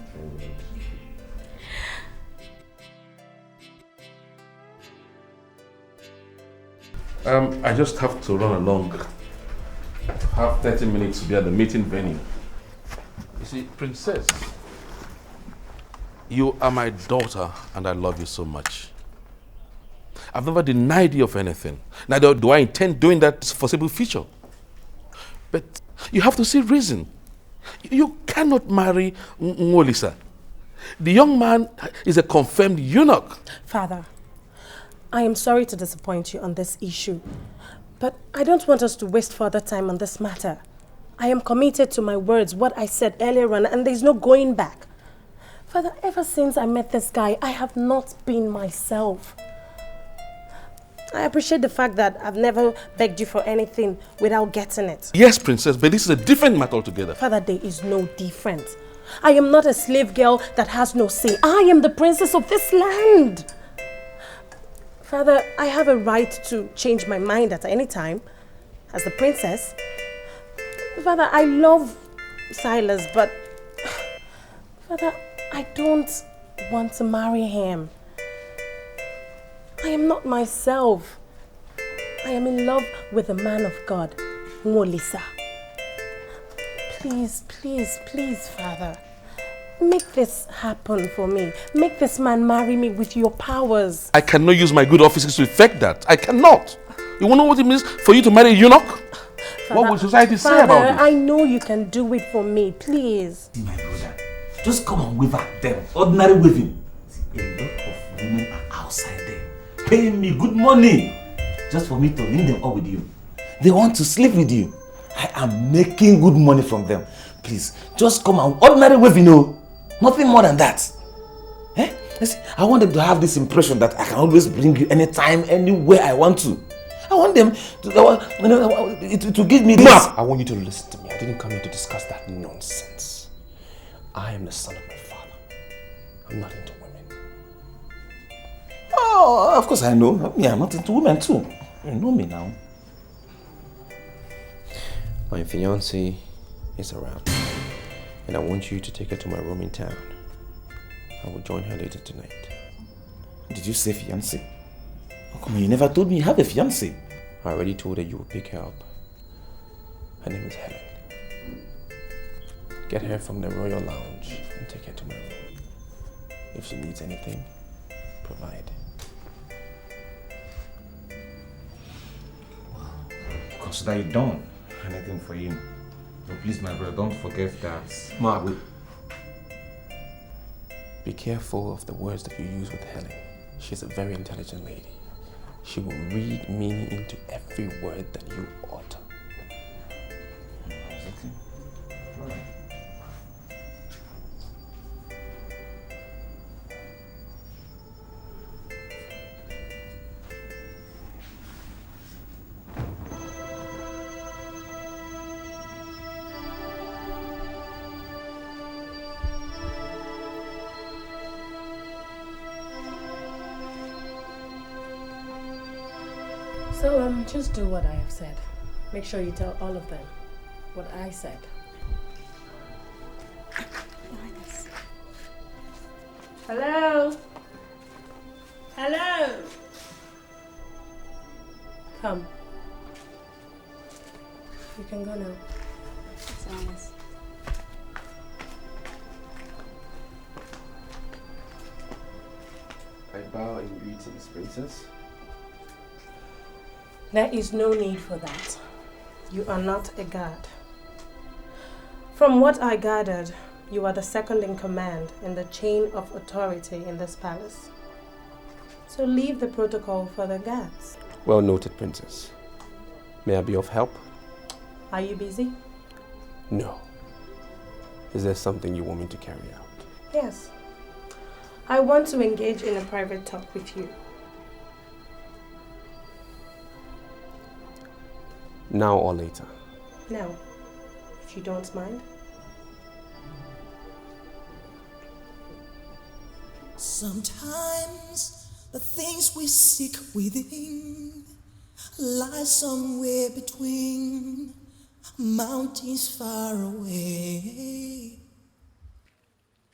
I just have to run along. I have 30 minutes to be at the meeting venue. You see, Princess, you are my daughter and I love you so much. I've never denied you of anything. Neither do I intend doing that for foreseeable future. But you have to see reason. You cannot marry Nwolisa. The young man is a confirmed eunuch. Father, I am sorry to disappoint you on this issue, but I don't want us to waste further time on this matter. I am committed to my words, what I said earlier on, and there's no going back. Father, ever since I met this guy, I have not been myself. I appreciate the fact that I've never begged you for anything without getting it. Yes, princess, but this is a different matter altogether. Father, there is no difference. I am not a slave girl that has no say. I am the princess of this land. Father, I have a right to change my mind at any time as the princess. Father, I love Silas, but Father, I don't want to marry him. I am not myself. I am in love with a man of God, Molisa. Please, please, please, Father, make this happen for me. Make this man marry me with your powers. I cannot use my good offices to effect that. I cannot. You want to know what it means for you to marry a eunuch? Father, what will society say about it? I know you can do it for me, please. See, my brother, just come and wave at them. Ordinary waving. See, a lot of women are outside there, paying me good money just for me to link them up with you. They want to sleep with you. I am making good money from them. Please, just come and ordinary waving, nothing more than that. Eh? I want them to have this impression that I can always bring you anytime, anywhere I want to. I want them to give me this. I want you to listen to me. I didn't come here to discuss that nonsense. I am the son of my father. I'm not into women. Oh, of course I know. Yeah, I'm not into women too. You know me now. My fiance is around, and I want you to take her to my room in town. I will join her later tonight. Did you say fiance? How come you never told me you have a fiance? I already told her you will pick her up. Her name is Helen. Get her from the Royal Lounge and take her to my room. If she needs anything, provide. Consider you done anything for him. But please, my brother, don't forget that. Mark, be careful of the words that you use with Helen. She's a very intelligent lady. She will read meaning into every word that you utter. So, just do what I have said. Make sure you tell all of them what I said. Hello? Hello? Come. You can go now. Thanks. I bow in greetings, princess. There is no need for that. You are not a guard. From what I gathered, you are the second in command in the chain of authority in this palace. So leave the protocol for the guards. Well noted, princess. May I be of help? Are you busy? No. Is there something you want me to carry out? Yes. I want to engage in a private talk with you. Now or later? Now, if you don't mind. Sometimes the things we seek within lie somewhere between mountains far away,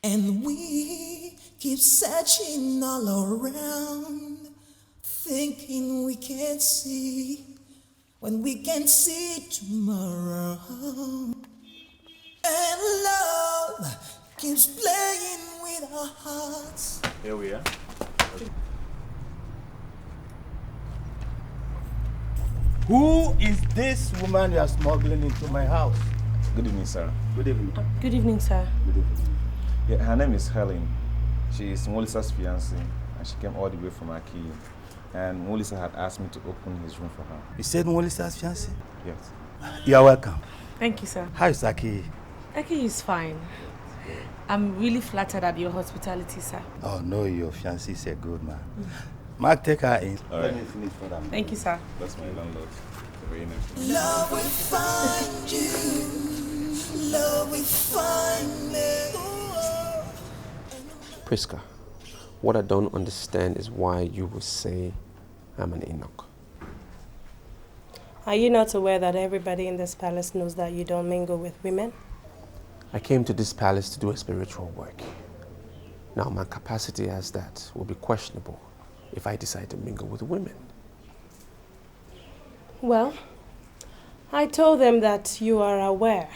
and we keep searching all around, thinking we can't see when we can see tomorrow. And love keeps playing with our hearts. Here we are. Who is this woman you are smuggling into my house? Good evening, sir. Good evening. Good evening, sir. Good evening. Yeah, her name is Helen. She is Molisa's fiance, and she came all the way from Aki and Moisa had asked me to open his room for her. You said Molisa's fiance? Yes. You are welcome. Thank you, sir. How is Aki? Aki is fine. I'm really flattered at your hospitality, sir. Oh no, your fiancé is a good man. Mark, take her in. All Let right. me finish for them. Thank you, sir. That's my landlord. Very nice. Love will find you. Love will find me. Priska, what I don't understand is why you would say I'm an Enoch. Are you not aware that everybody in this palace knows that you don't mingle with women? I came to this palace to do a spiritual work. Now, my capacity as that will be questionable if I decide to mingle with women. Well, I told them that you are aware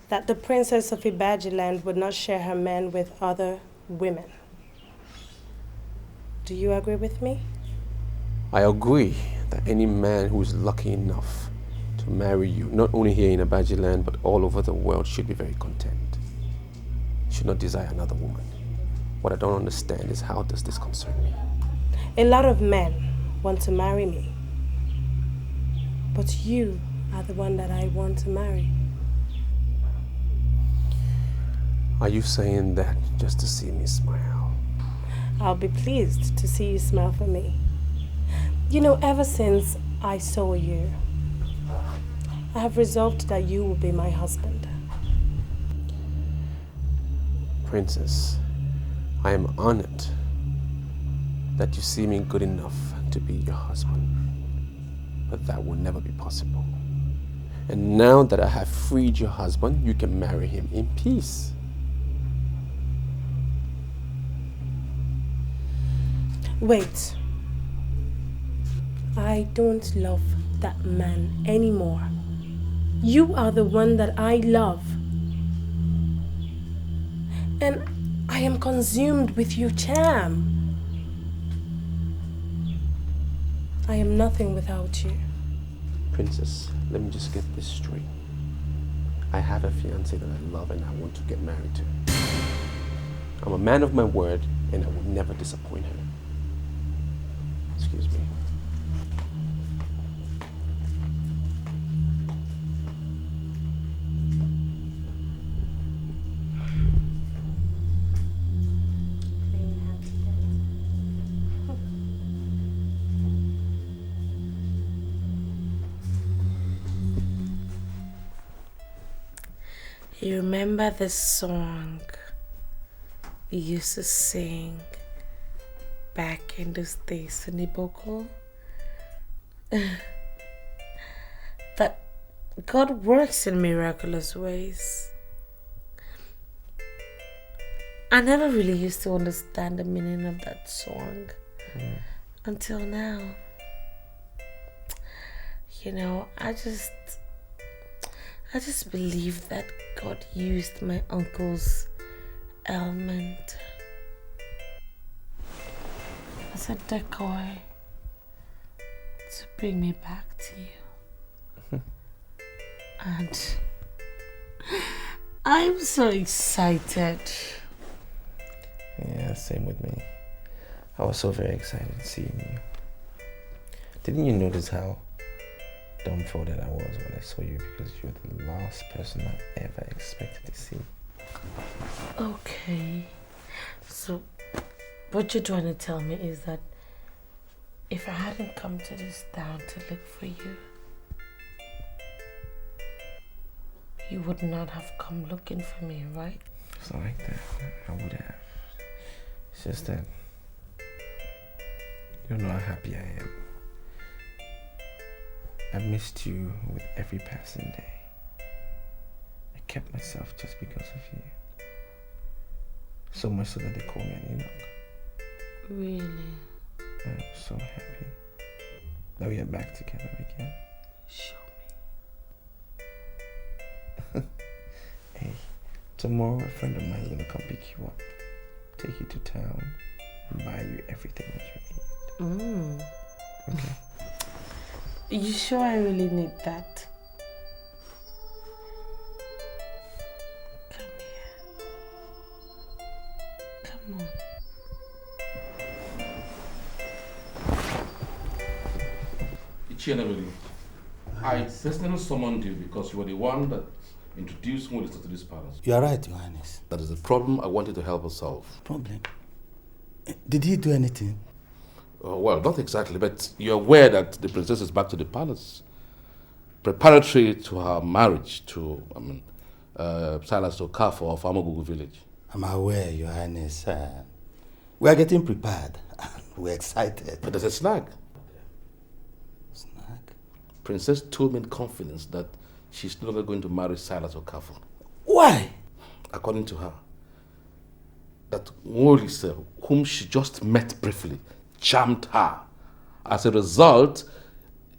that the princess of Ibajiland would not share her man with other women. Do you agree with me? I agree that any man who is lucky enough to marry you, not only here in Abajiland, but all over the world, should be very content. Should not desire another woman. What I don't understand is how does this concern me? A lot of men want to marry me. But you are the one that I want to marry. Are you saying that just to see me smile? I'll be pleased to see you smile for me. You know, ever since I saw you, I have resolved that you will be my husband. Princess, I am honored that you see me good enough to be your husband. But that will never be possible. And now that I have freed your husband, you can marry him in peace. Wait. I don't love that man anymore. You are the one that I love. And I am consumed with your charm. I am nothing without you. Princess, let me just get this straight. I have a fiance that I love and I want to get married to. I'm a man of my word and I will never disappoint her. Excuse me. You remember this song we used to sing back in those days in Iboko? That God works in miraculous ways. I never really used to understand the meaning of that song until now. You know, I just believe that God used my uncle's ailment as a decoy to bring me back to you. And I'm so excited. Yeah, same with me. I was so very excited seeing you. Didn't you notice how dumbfounded I was when I saw you, because you're the last person I ever expected to see? Okay. So, what you're trying to tell me is that if I hadn't come to this town to look for you, you would not have come looking for me, right? It's not like that. I would have. It's just that you don't know how happy I am. I missed you with every passing day. I kept myself just because of you. So much so that they call me an Enoch. Really? I'm so happy that we are back together again. Show me. Hey, tomorrow a friend of mine is gonna come pick you up, take you to town, and buy you everything that you need. Okay? You sure I really need that? Come here. Come on. Chichi and everybody, I personally summoned you because you were the one that introduced Moisa to this palace. You are right, Your Highness. That is a problem I wanted to help us solve. Problem? Did he do anything? Well, not exactly, but you're aware that the princess is back to the palace, preparatory to her marriage to, Silas Okafor of Amogugu village. I'm aware, Your Highness. We are getting prepared. We're excited. But there's a snag. Snag? Princess told me in confidence that she's no longer going to marry Silas Okafor. Why? According to her, that Moisa, whom she just met briefly, charmed her. As a result,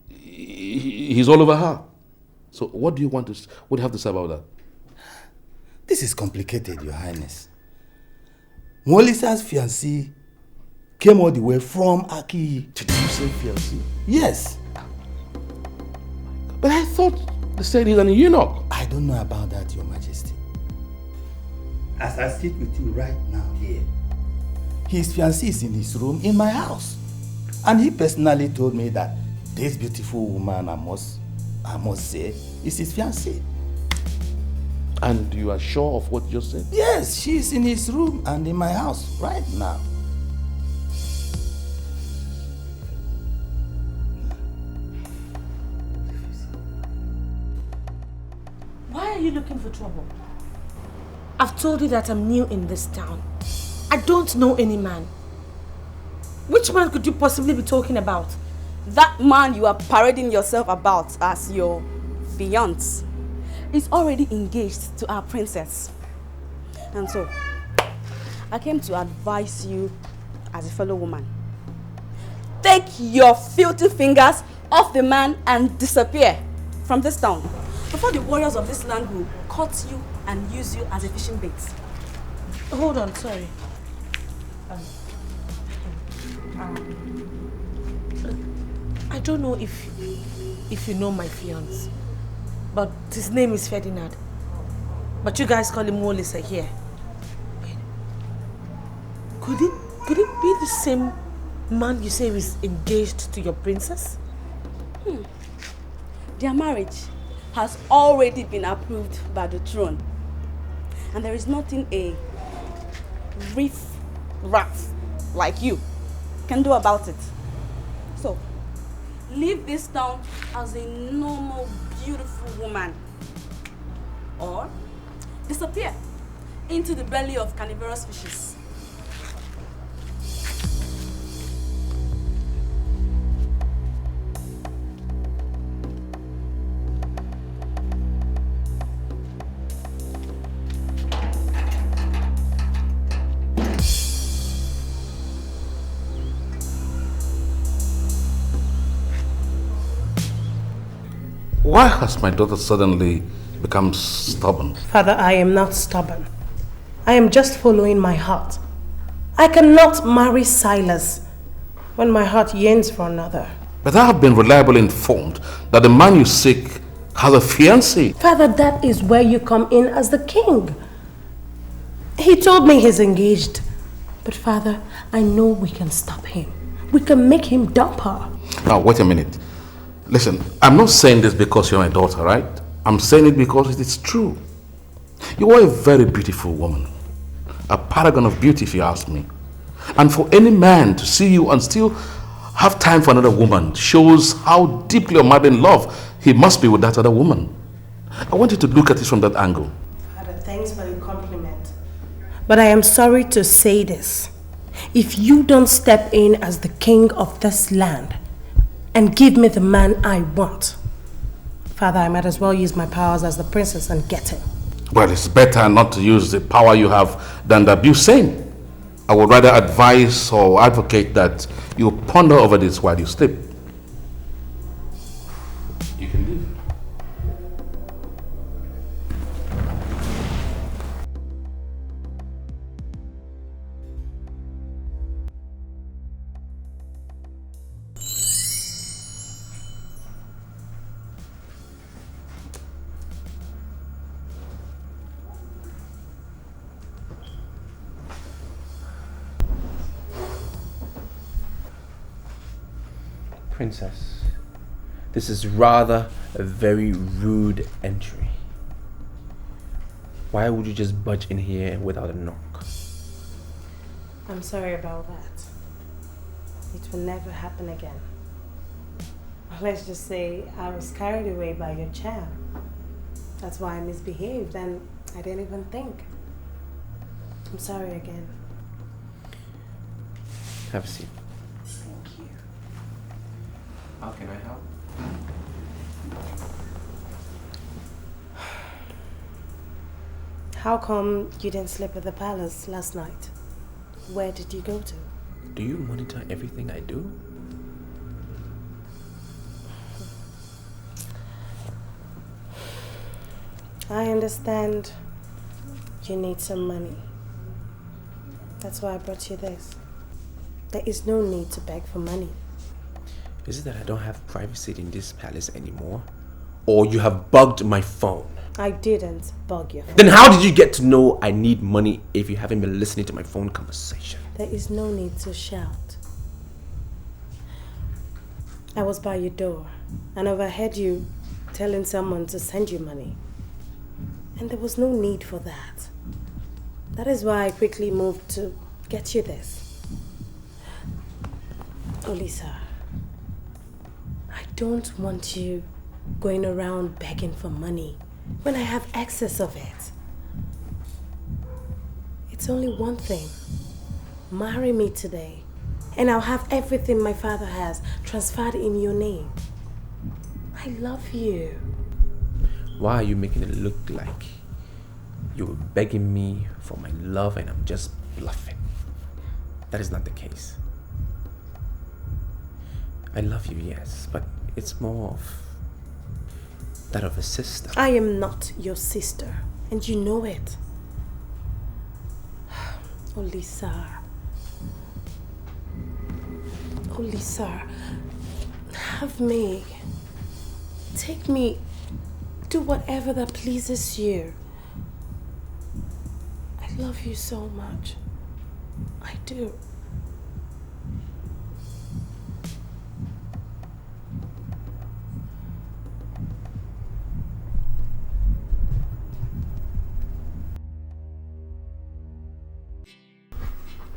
he's all over her. So what do you have to say about that? This is complicated, Your Highness. Moisa's fiancé came all the way from Aki. Did you say fiancé? Yes. But I thought they said he's an eunuch. I don't know about that, Your Majesty. As I sit with you right now here, his fiancé is in his room in my house. And he personally told me that this beautiful woman, I must say, is his fiancé. And you are sure of what you just said? Yes, she's in his room and in my house right now. Why are you looking for trouble? I've told you that I'm new in this town. I don't know any man. Which man could you possibly be talking about? That man you are parading yourself about as your fiance is already engaged to our princess. And so, I came to advise you as a fellow woman. Take your filthy fingers off the man and disappear from this town before the warriors of this land will cut you and use you as a fishing bait. Hold on, sorry. I don't know if you know my fiance, but his name is Ferdinand. But you guys call him Moisa here. Could it be the same man you say is engaged to your princess? Their marriage has already been approved by the throne. And there is nothing a riff-raff like you can do about it. So, leave this town as a normal, beautiful woman. Or disappear into the belly of carnivorous fishes. Why has my daughter suddenly become stubborn? Father, I am not stubborn. I am just following my heart. I cannot marry Silas when my heart yearns for another. But I have been reliably informed that the man you seek has a fiancé. Father, that is where you come in as the king. He told me he's engaged. But Father, I know we can stop him. We can make him dump her. Now, wait a minute. Listen, I'm not saying this because you're my daughter, right? I'm saying it because it is true. You are a very beautiful woman. A paragon of beauty, if you ask me. And for any man to see you and still have time for another woman shows how deeply or madly in love he must be with that other woman. I want you to look at it from that angle. Father, thanks for the compliment. But I am sorry to say this. If you don't step in as the king of this land and give me the man I want, Father, I might as well use my powers as the princess and get him. Well, it's better not to use the power you have than to abuse same. I would rather advise or advocate that you ponder over this while you sleep. You can leave. Princess, This is rather a very rude entry. Why would you just budge in here without a knock? I'm sorry about that. It will never happen again. Let's just say I was carried away by your charm. That's why I misbehaved and I didn't even think. I'm sorry again. Have a seat. Thank you. How can I help? How come you didn't sleep at the palace last night? Where did you go to? Do you monitor everything I do? I understand you need some money. That's why I brought you this. There is no need to beg for money. Is it that I don't have privacy in this palace anymore? Or you have bugged my phone? I didn't bug your phone. Then how did you get to know I need money if you haven't been listening to my phone conversation? There is no need to shout. I was by your door and overheard you telling someone to send you money. And there was no need for that. That is why I quickly moved to get you this. Olisa, I don't want you going around begging for money when I have excess of it. It's only one thing. Marry me today, and I'll have everything my father has transferred in your name. I love you. Why are you making it look like you were begging me for my love and I'm just bluffing? That is not the case. I love you, yes, but it's more of that of a sister. I am not your sister, and you know it. Olisa. Olisa, have me. Take me. Do whatever that pleases you. I love you so much. I do.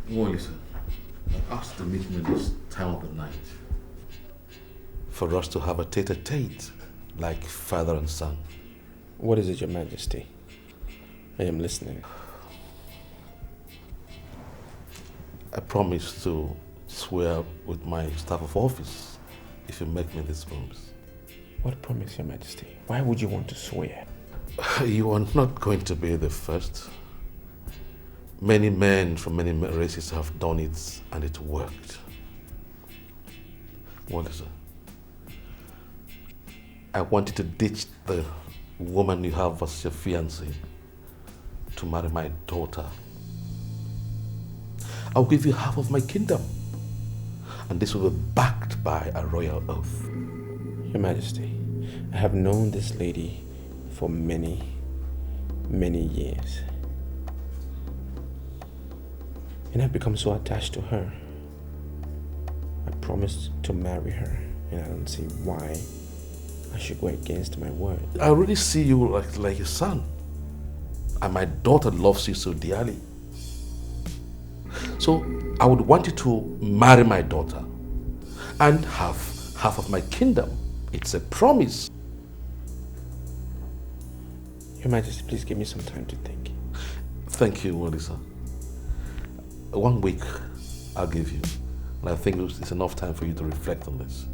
Well, listen, I asked to meet me this time of the night for us to have a tete-a-tete like father and son. What is it, Your Majesty? I am listening. I promise to swear with my staff of office if you make me this promise. What promise, Your Majesty? Why would you want to swear? You are not going to be the first. Many men from many races have done it and it worked. Well, listen, I want you to ditch the woman you have as your fiance to marry my daughter. I'll give you half of my kingdom, and this will be backed by a royal oath. Your Majesty, I have known this lady for many, many years. And I've become so attached to her. I promised to marry her, and I don't see why I should go against my word. I really see you like a son. And my daughter loves you so dearly. So I would want you to marry my daughter and have half of my kingdom. It's a promise. Your Majesty, please give me some time to think. Thank you, Moisa. 1 week I'll give you. And I think it's enough time for you to reflect on this.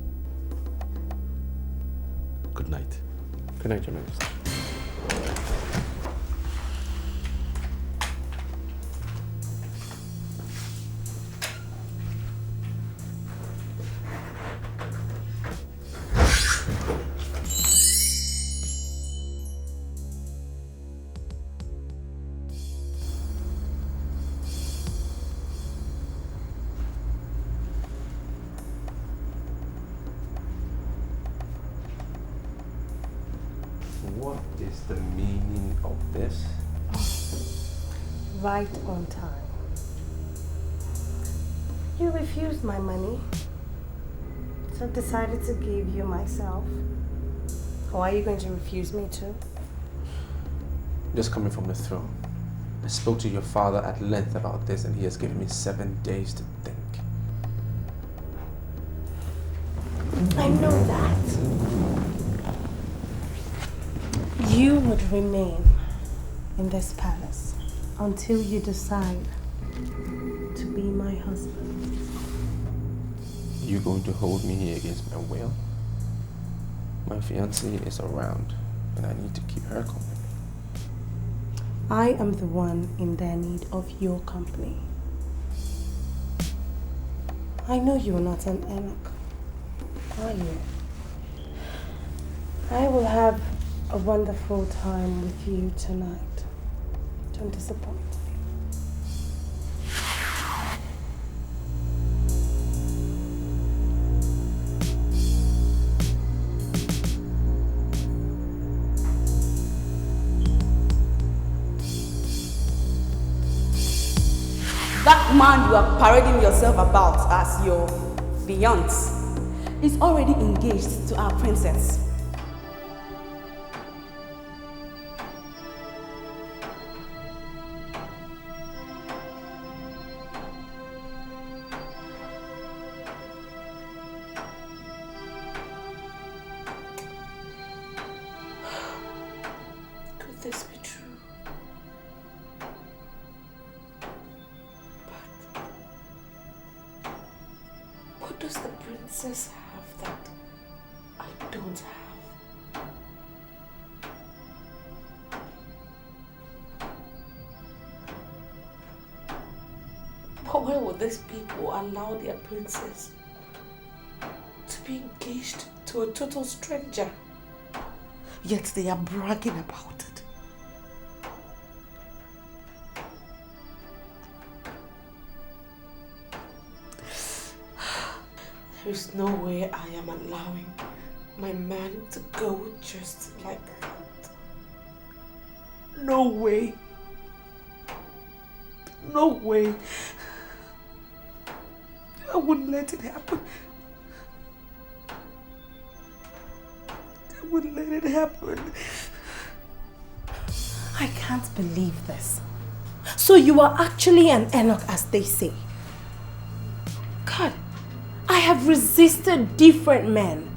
Good night. Good night, Your Majesty. What is the meaning of this? Right on time. You refused my money, So I've decided to give you myself. Or are you going to refuse me too? Just coming from the throne. I spoke to your father at length about this and he has given me 7 days to think. I know that. You would remain in this palace until you decide to be my husband. Are you going to hold me here against my will? My fiance is around and I need to keep her company. I am the one in their need of your company. I know you're not an eunuch, are you? I will have a wonderful time with you tonight. Don't disappoint me. That man you are parading yourself about as your fiance is already engaged to our princess. Could this be true? What does the princess have that I don't have? But why would these people allow their princess to be engaged to a total stranger? Yet they are bragging about it. There is no way I am allowing my man to go just like that. No way. No way. I wouldn't let it happen. I wouldn't let it happen. I can't believe this. So you are actually an eunuch, as they say. God, I have resisted different men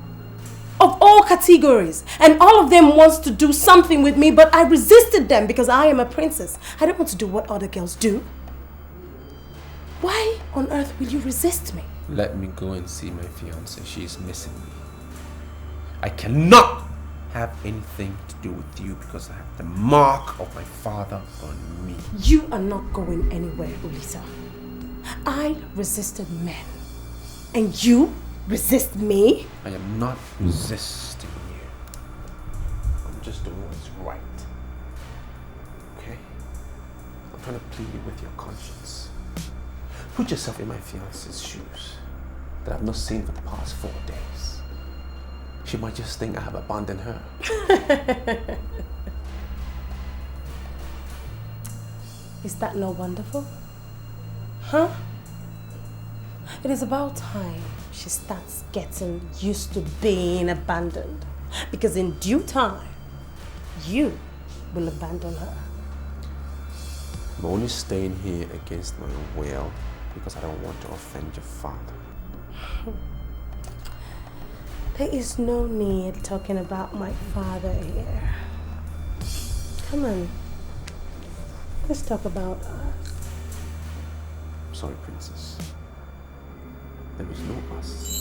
of all categories, and all of them wants to do something with me, but I resisted them because I am a princess. I don't want to do what other girls do. Why on earth will you resist me? Let me go and see my fiance. She is missing me. I cannot have anything to do with you because I have the mark of my father on me. You are not going anywhere, Ulisa. I resisted men, and you resist me? I am not resisting you. I'm just doing what's right. Okay? I'm trying to plead with your conscience. Put yourself in my fiance's shoes that I've not seen for the past 4 days. She might just think I have abandoned her. Is that not wonderful? Huh? It is about time she starts getting used to being abandoned. Because in due time, you will abandon her. I'm only staying here against my will because I don't want to offend your father. There is no need talking about my father here. Come on. Let's talk about us. I'm sorry, princess. There is no us.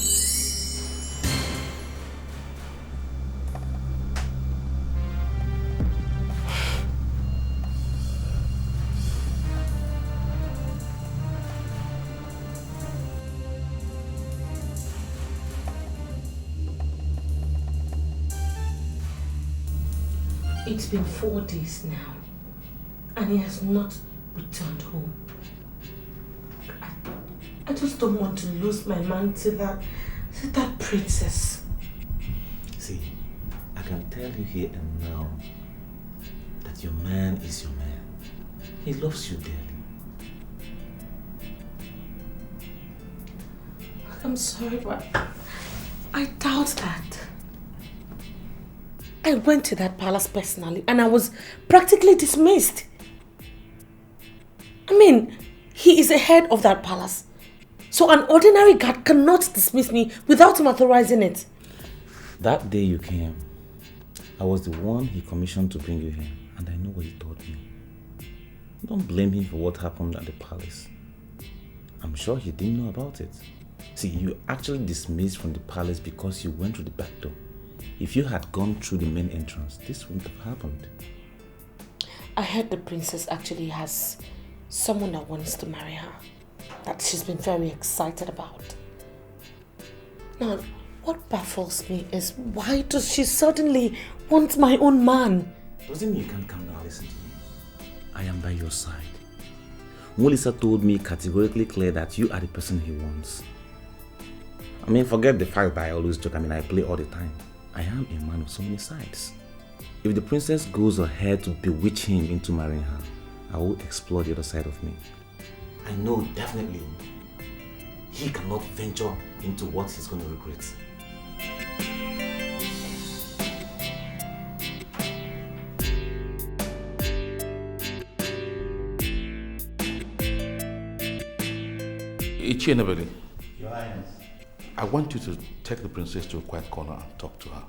It's been 4 days now, and he has not returned home. I just don't want to lose my man to that princess. See, I can tell you here and now that your man is your man. He loves you dearly. I'm sorry, but I doubt that. I went to that palace personally and I was practically dismissed. I mean, he is the head of that palace. So an ordinary guard cannot dismiss me without him authorizing it. That day you came, I was the one he commissioned to bring you here, and I know what he told me. Don't blame him for what happened at the palace. I'm sure he didn't know about it. See, you actually dismissed from the palace because you went through the back door. If you had gone through the main entrance, this wouldn't have happened. I heard the princess actually has someone that wants to marry her, that she's been very excited about. Now, what baffles me is why does she suddenly want my own man? Doesn't mean you can't calm down, listen to me. I am by your side. Moisa told me categorically clear that you are the person he wants. I mean, forget the fact that I always joke. I mean, I play all the time. I am a man of so many sides. If the princess goes ahead to bewitch him into marrying her, I will explore the other side of me. I know definitely he cannot venture into what he's going to regret. Ichinabeli, Your Highness. I want you to take the princess to a quiet corner and talk to her.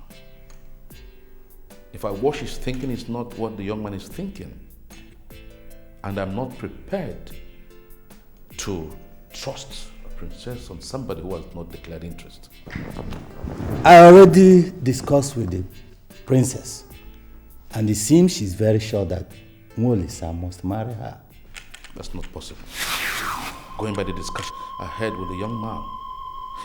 If what she's thinking is not what the young man is thinking, and I'm not prepared to trust a princess on somebody who has not declared interest. I already discussed with the princess, and it seems she's very sure that Moisa must marry her. That's not possible. Going by the discussion I had with the young man.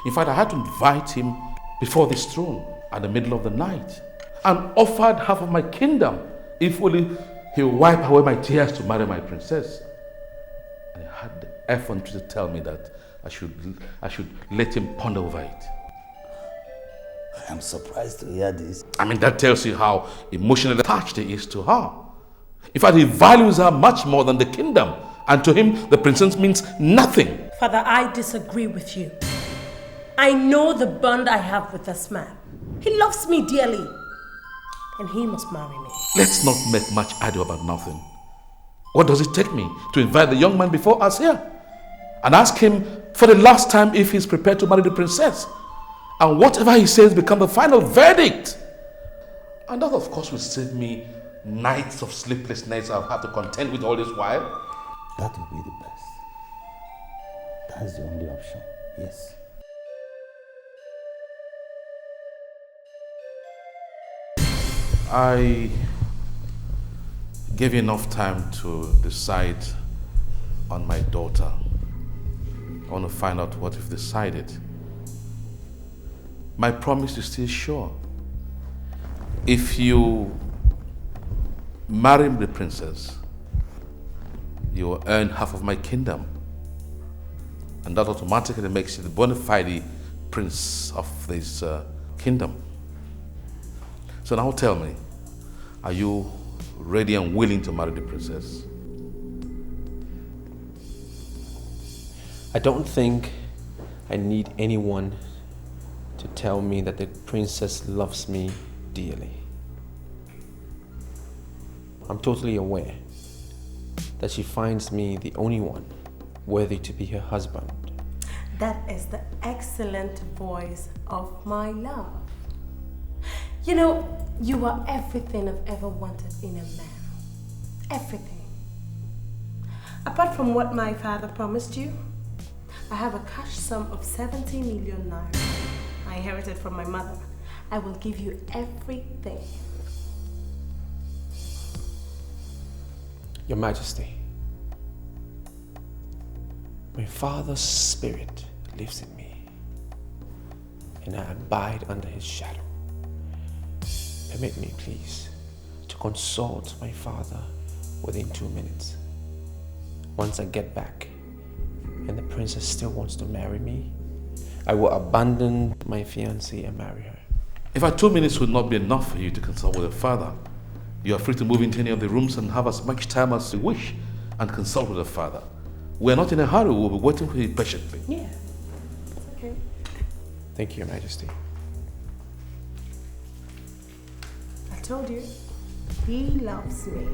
In fact, I had to invite him before this throne at the middle of the night and offered half of my kingdom if only he would wipe away my tears to marry my princess. And he had the effrontery to tell me that I should let him ponder over it. I'm surprised to hear this. I mean, that tells you how emotionally attached he is to her. In fact, he values her much more than the kingdom. And to him, the princess means nothing. Father, I disagree with you. I know the bond I have with this man. He loves me dearly. And he must marry me. Let's not make much ado about nothing. What does it take me to invite the young man before us here and ask him for the last time if he's prepared to marry the princess? And whatever he says become the final verdict. And that, of course, will save me nights of sleepless nights I'll have to contend with all this while. That would be the best. That's the only option, yes. I gave you enough time to decide on my daughter. I want to find out what you've decided. My promise is still sure. If you marry the princess, you will earn half of my kingdom. And that automatically makes you the bona fide prince of this kingdom. So now tell me, are you ready and willing to marry the princess? I don't think I need anyone to tell me that the princess loves me dearly. I'm totally aware that she finds me the only one worthy to be her husband. That is the excellent voice of my love. You know, you are everything I've ever wanted in a man. Everything. Apart from what my father promised you, I have a cash sum of 70 million naira. I inherited from my mother. I will give you everything. Your Majesty, my father's spirit lives in me, and I abide under his shadow. Permit me, please, to consult my father within 2 minutes. Once I get back, and the princess still wants to marry me, I will abandon my fiance and marry her. In fact, 2 minutes would not be enough for you to consult with your father. You are free to move into any of the rooms and have as much time as you wish and consult with your father. We're not in a hurry, we'll be waiting for you patiently. Yeah, it's okay. Thank you, Your Majesty. told you. He loves me.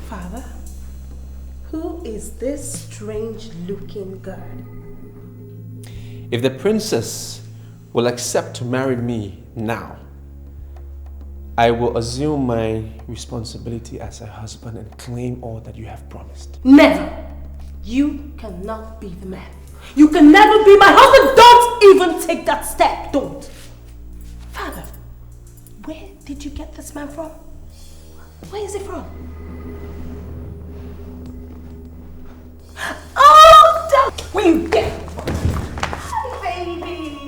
Father, who is this strange-looking girl? If the princess will accept to marry me now, I will assume my responsibility as her husband and claim all that you have promised. Never! You cannot be the man. You can never be my husband! Don't even take that step! Don't! Father, where did you get this man from? Where is he from? Oh, don't! When you get it! Hi, baby!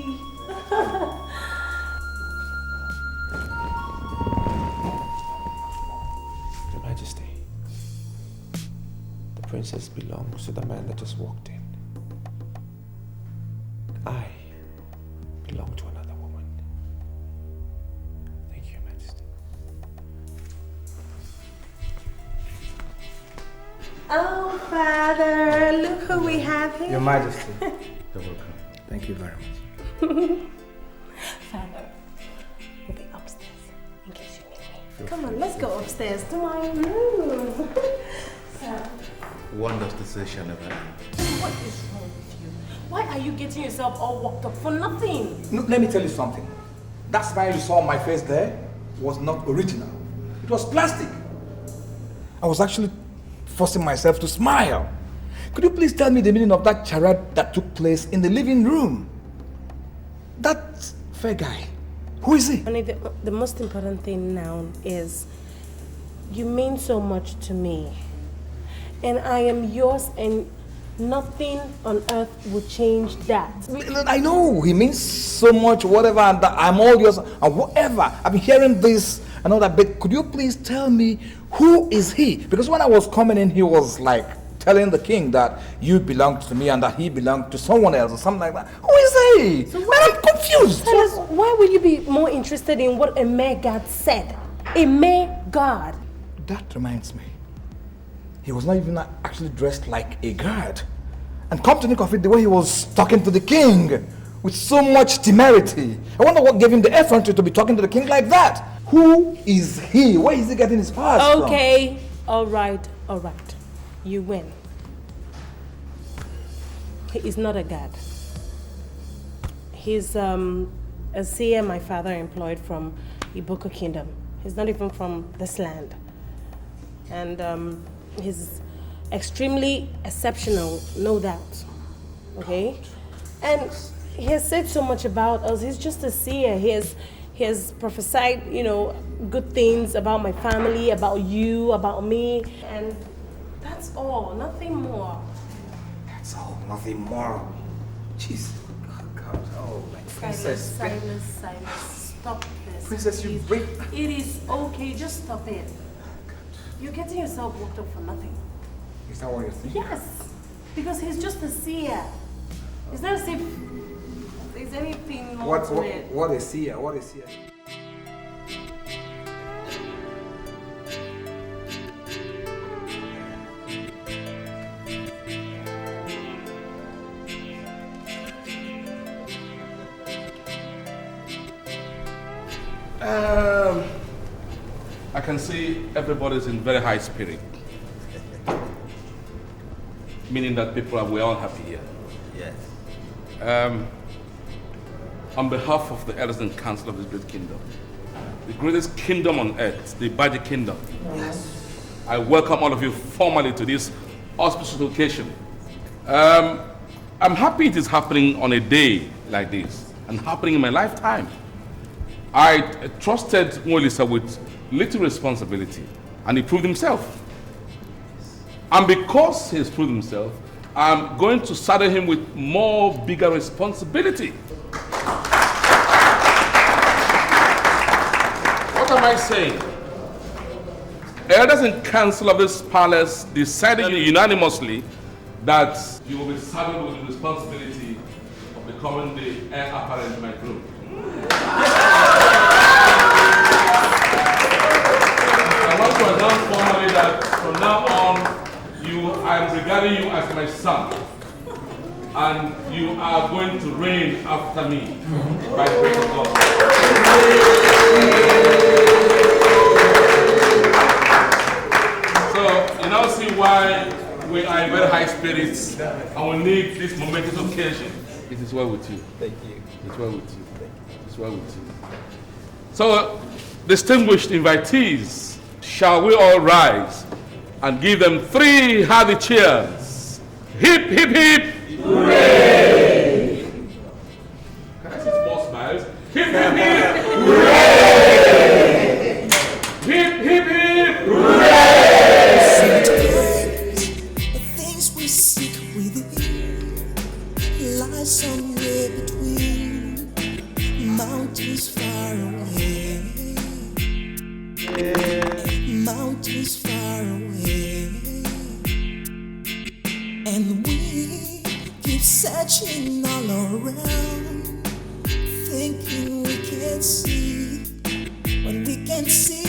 Your Majesty, the princess belongs to the man that just walked in. I belong to another woman. Thank you, Your Majesty. Oh, Father, look who we have here. Your Majesty. You're welcome. Thank you very much. Father, we'll be upstairs in case you need me. Come on, let's go upstairs to my room. So, Wonders to say shall never end. what is wrong with you? Why are you getting yourself all worked up for nothing? No, let me tell you something. That smile you saw on my face there was not original. It was plastic. I was actually forcing myself to smile. Could you please tell me the meaning of that charade that took place in the living room? That fair guy, who is he? Honey, the most important thing now is you mean so much to me. And I am yours, and nothing on earth will change that. I know, he means so much, whatever, and that I'm all yours, and whatever. I've been hearing this and all that, but could you please tell me, who is he? Because when I was coming in, he was like telling the king that you belonged to me and that he belonged to someone else or something like that. Who is he? So I'm confused. Tell us, why would you be more interested in what a mere god said? A mere god. That reminds me. He was not even actually dressed like a guard. And come to think of it, the way he was talking to the king with so much temerity. I wonder what gave him the effrontery to be talking to the king like that. Who is he? Where is he getting his powers from? Okay, all right. You win. He is not a god. He's a seer my father employed from Iboko Kingdom. He's not even from this land. And he's extremely exceptional, no doubt. Okay? And he has said so much about us. He's just a seer. He has prophesied, good things about my family, about you, about me. And that's all, nothing more. That's all, nothing more. Jeez. Oh, God. Oh, my princess. Silence. Stop this. Princess, you break. It is okay, just stop it. You're getting yourself worked up for nothing. Is that what you're thinking? Yes, because he's just a seer. It's not as if there's anything more to it. What is seer? What is seer? I can see everybody's in very high spirit. Meaning that we're all happy here. Yes. On behalf of the elders and council of this great kingdom, the greatest kingdom on earth, the Baji Kingdom. Yes. I welcome all of you formally to this auspicious occasion. I'm happy it is happening on a day like this and happening in my lifetime. I trusted Moisa with little responsibility and he proved himself. And because he has proved himself, I'm going to saddle him with bigger responsibility. What am I saying? Elders in council of this palace decided unanimously that you will be saddled with the responsibility of becoming the heir apparent to my throne. I want to announce formally that from now on, I am regarding you as my son, and you are going to reign after me by the grace of God. So you now see why we are in very high spirits and we need this momentous occasion. It is well with you. Thank you. It's well with you. It's well with you. So, distinguished invitees, shall we all rise and give them 3 hearty cheers? Hip, hip, hip! Hooray! Can I see some more smiles? Hip, hip, hip! Hooray! Hip, hip, hip! Hooray! The things we seek within lie somewhere between mountains far away. Mountains far away. And we keep searching all around, thinking we can see what we can see.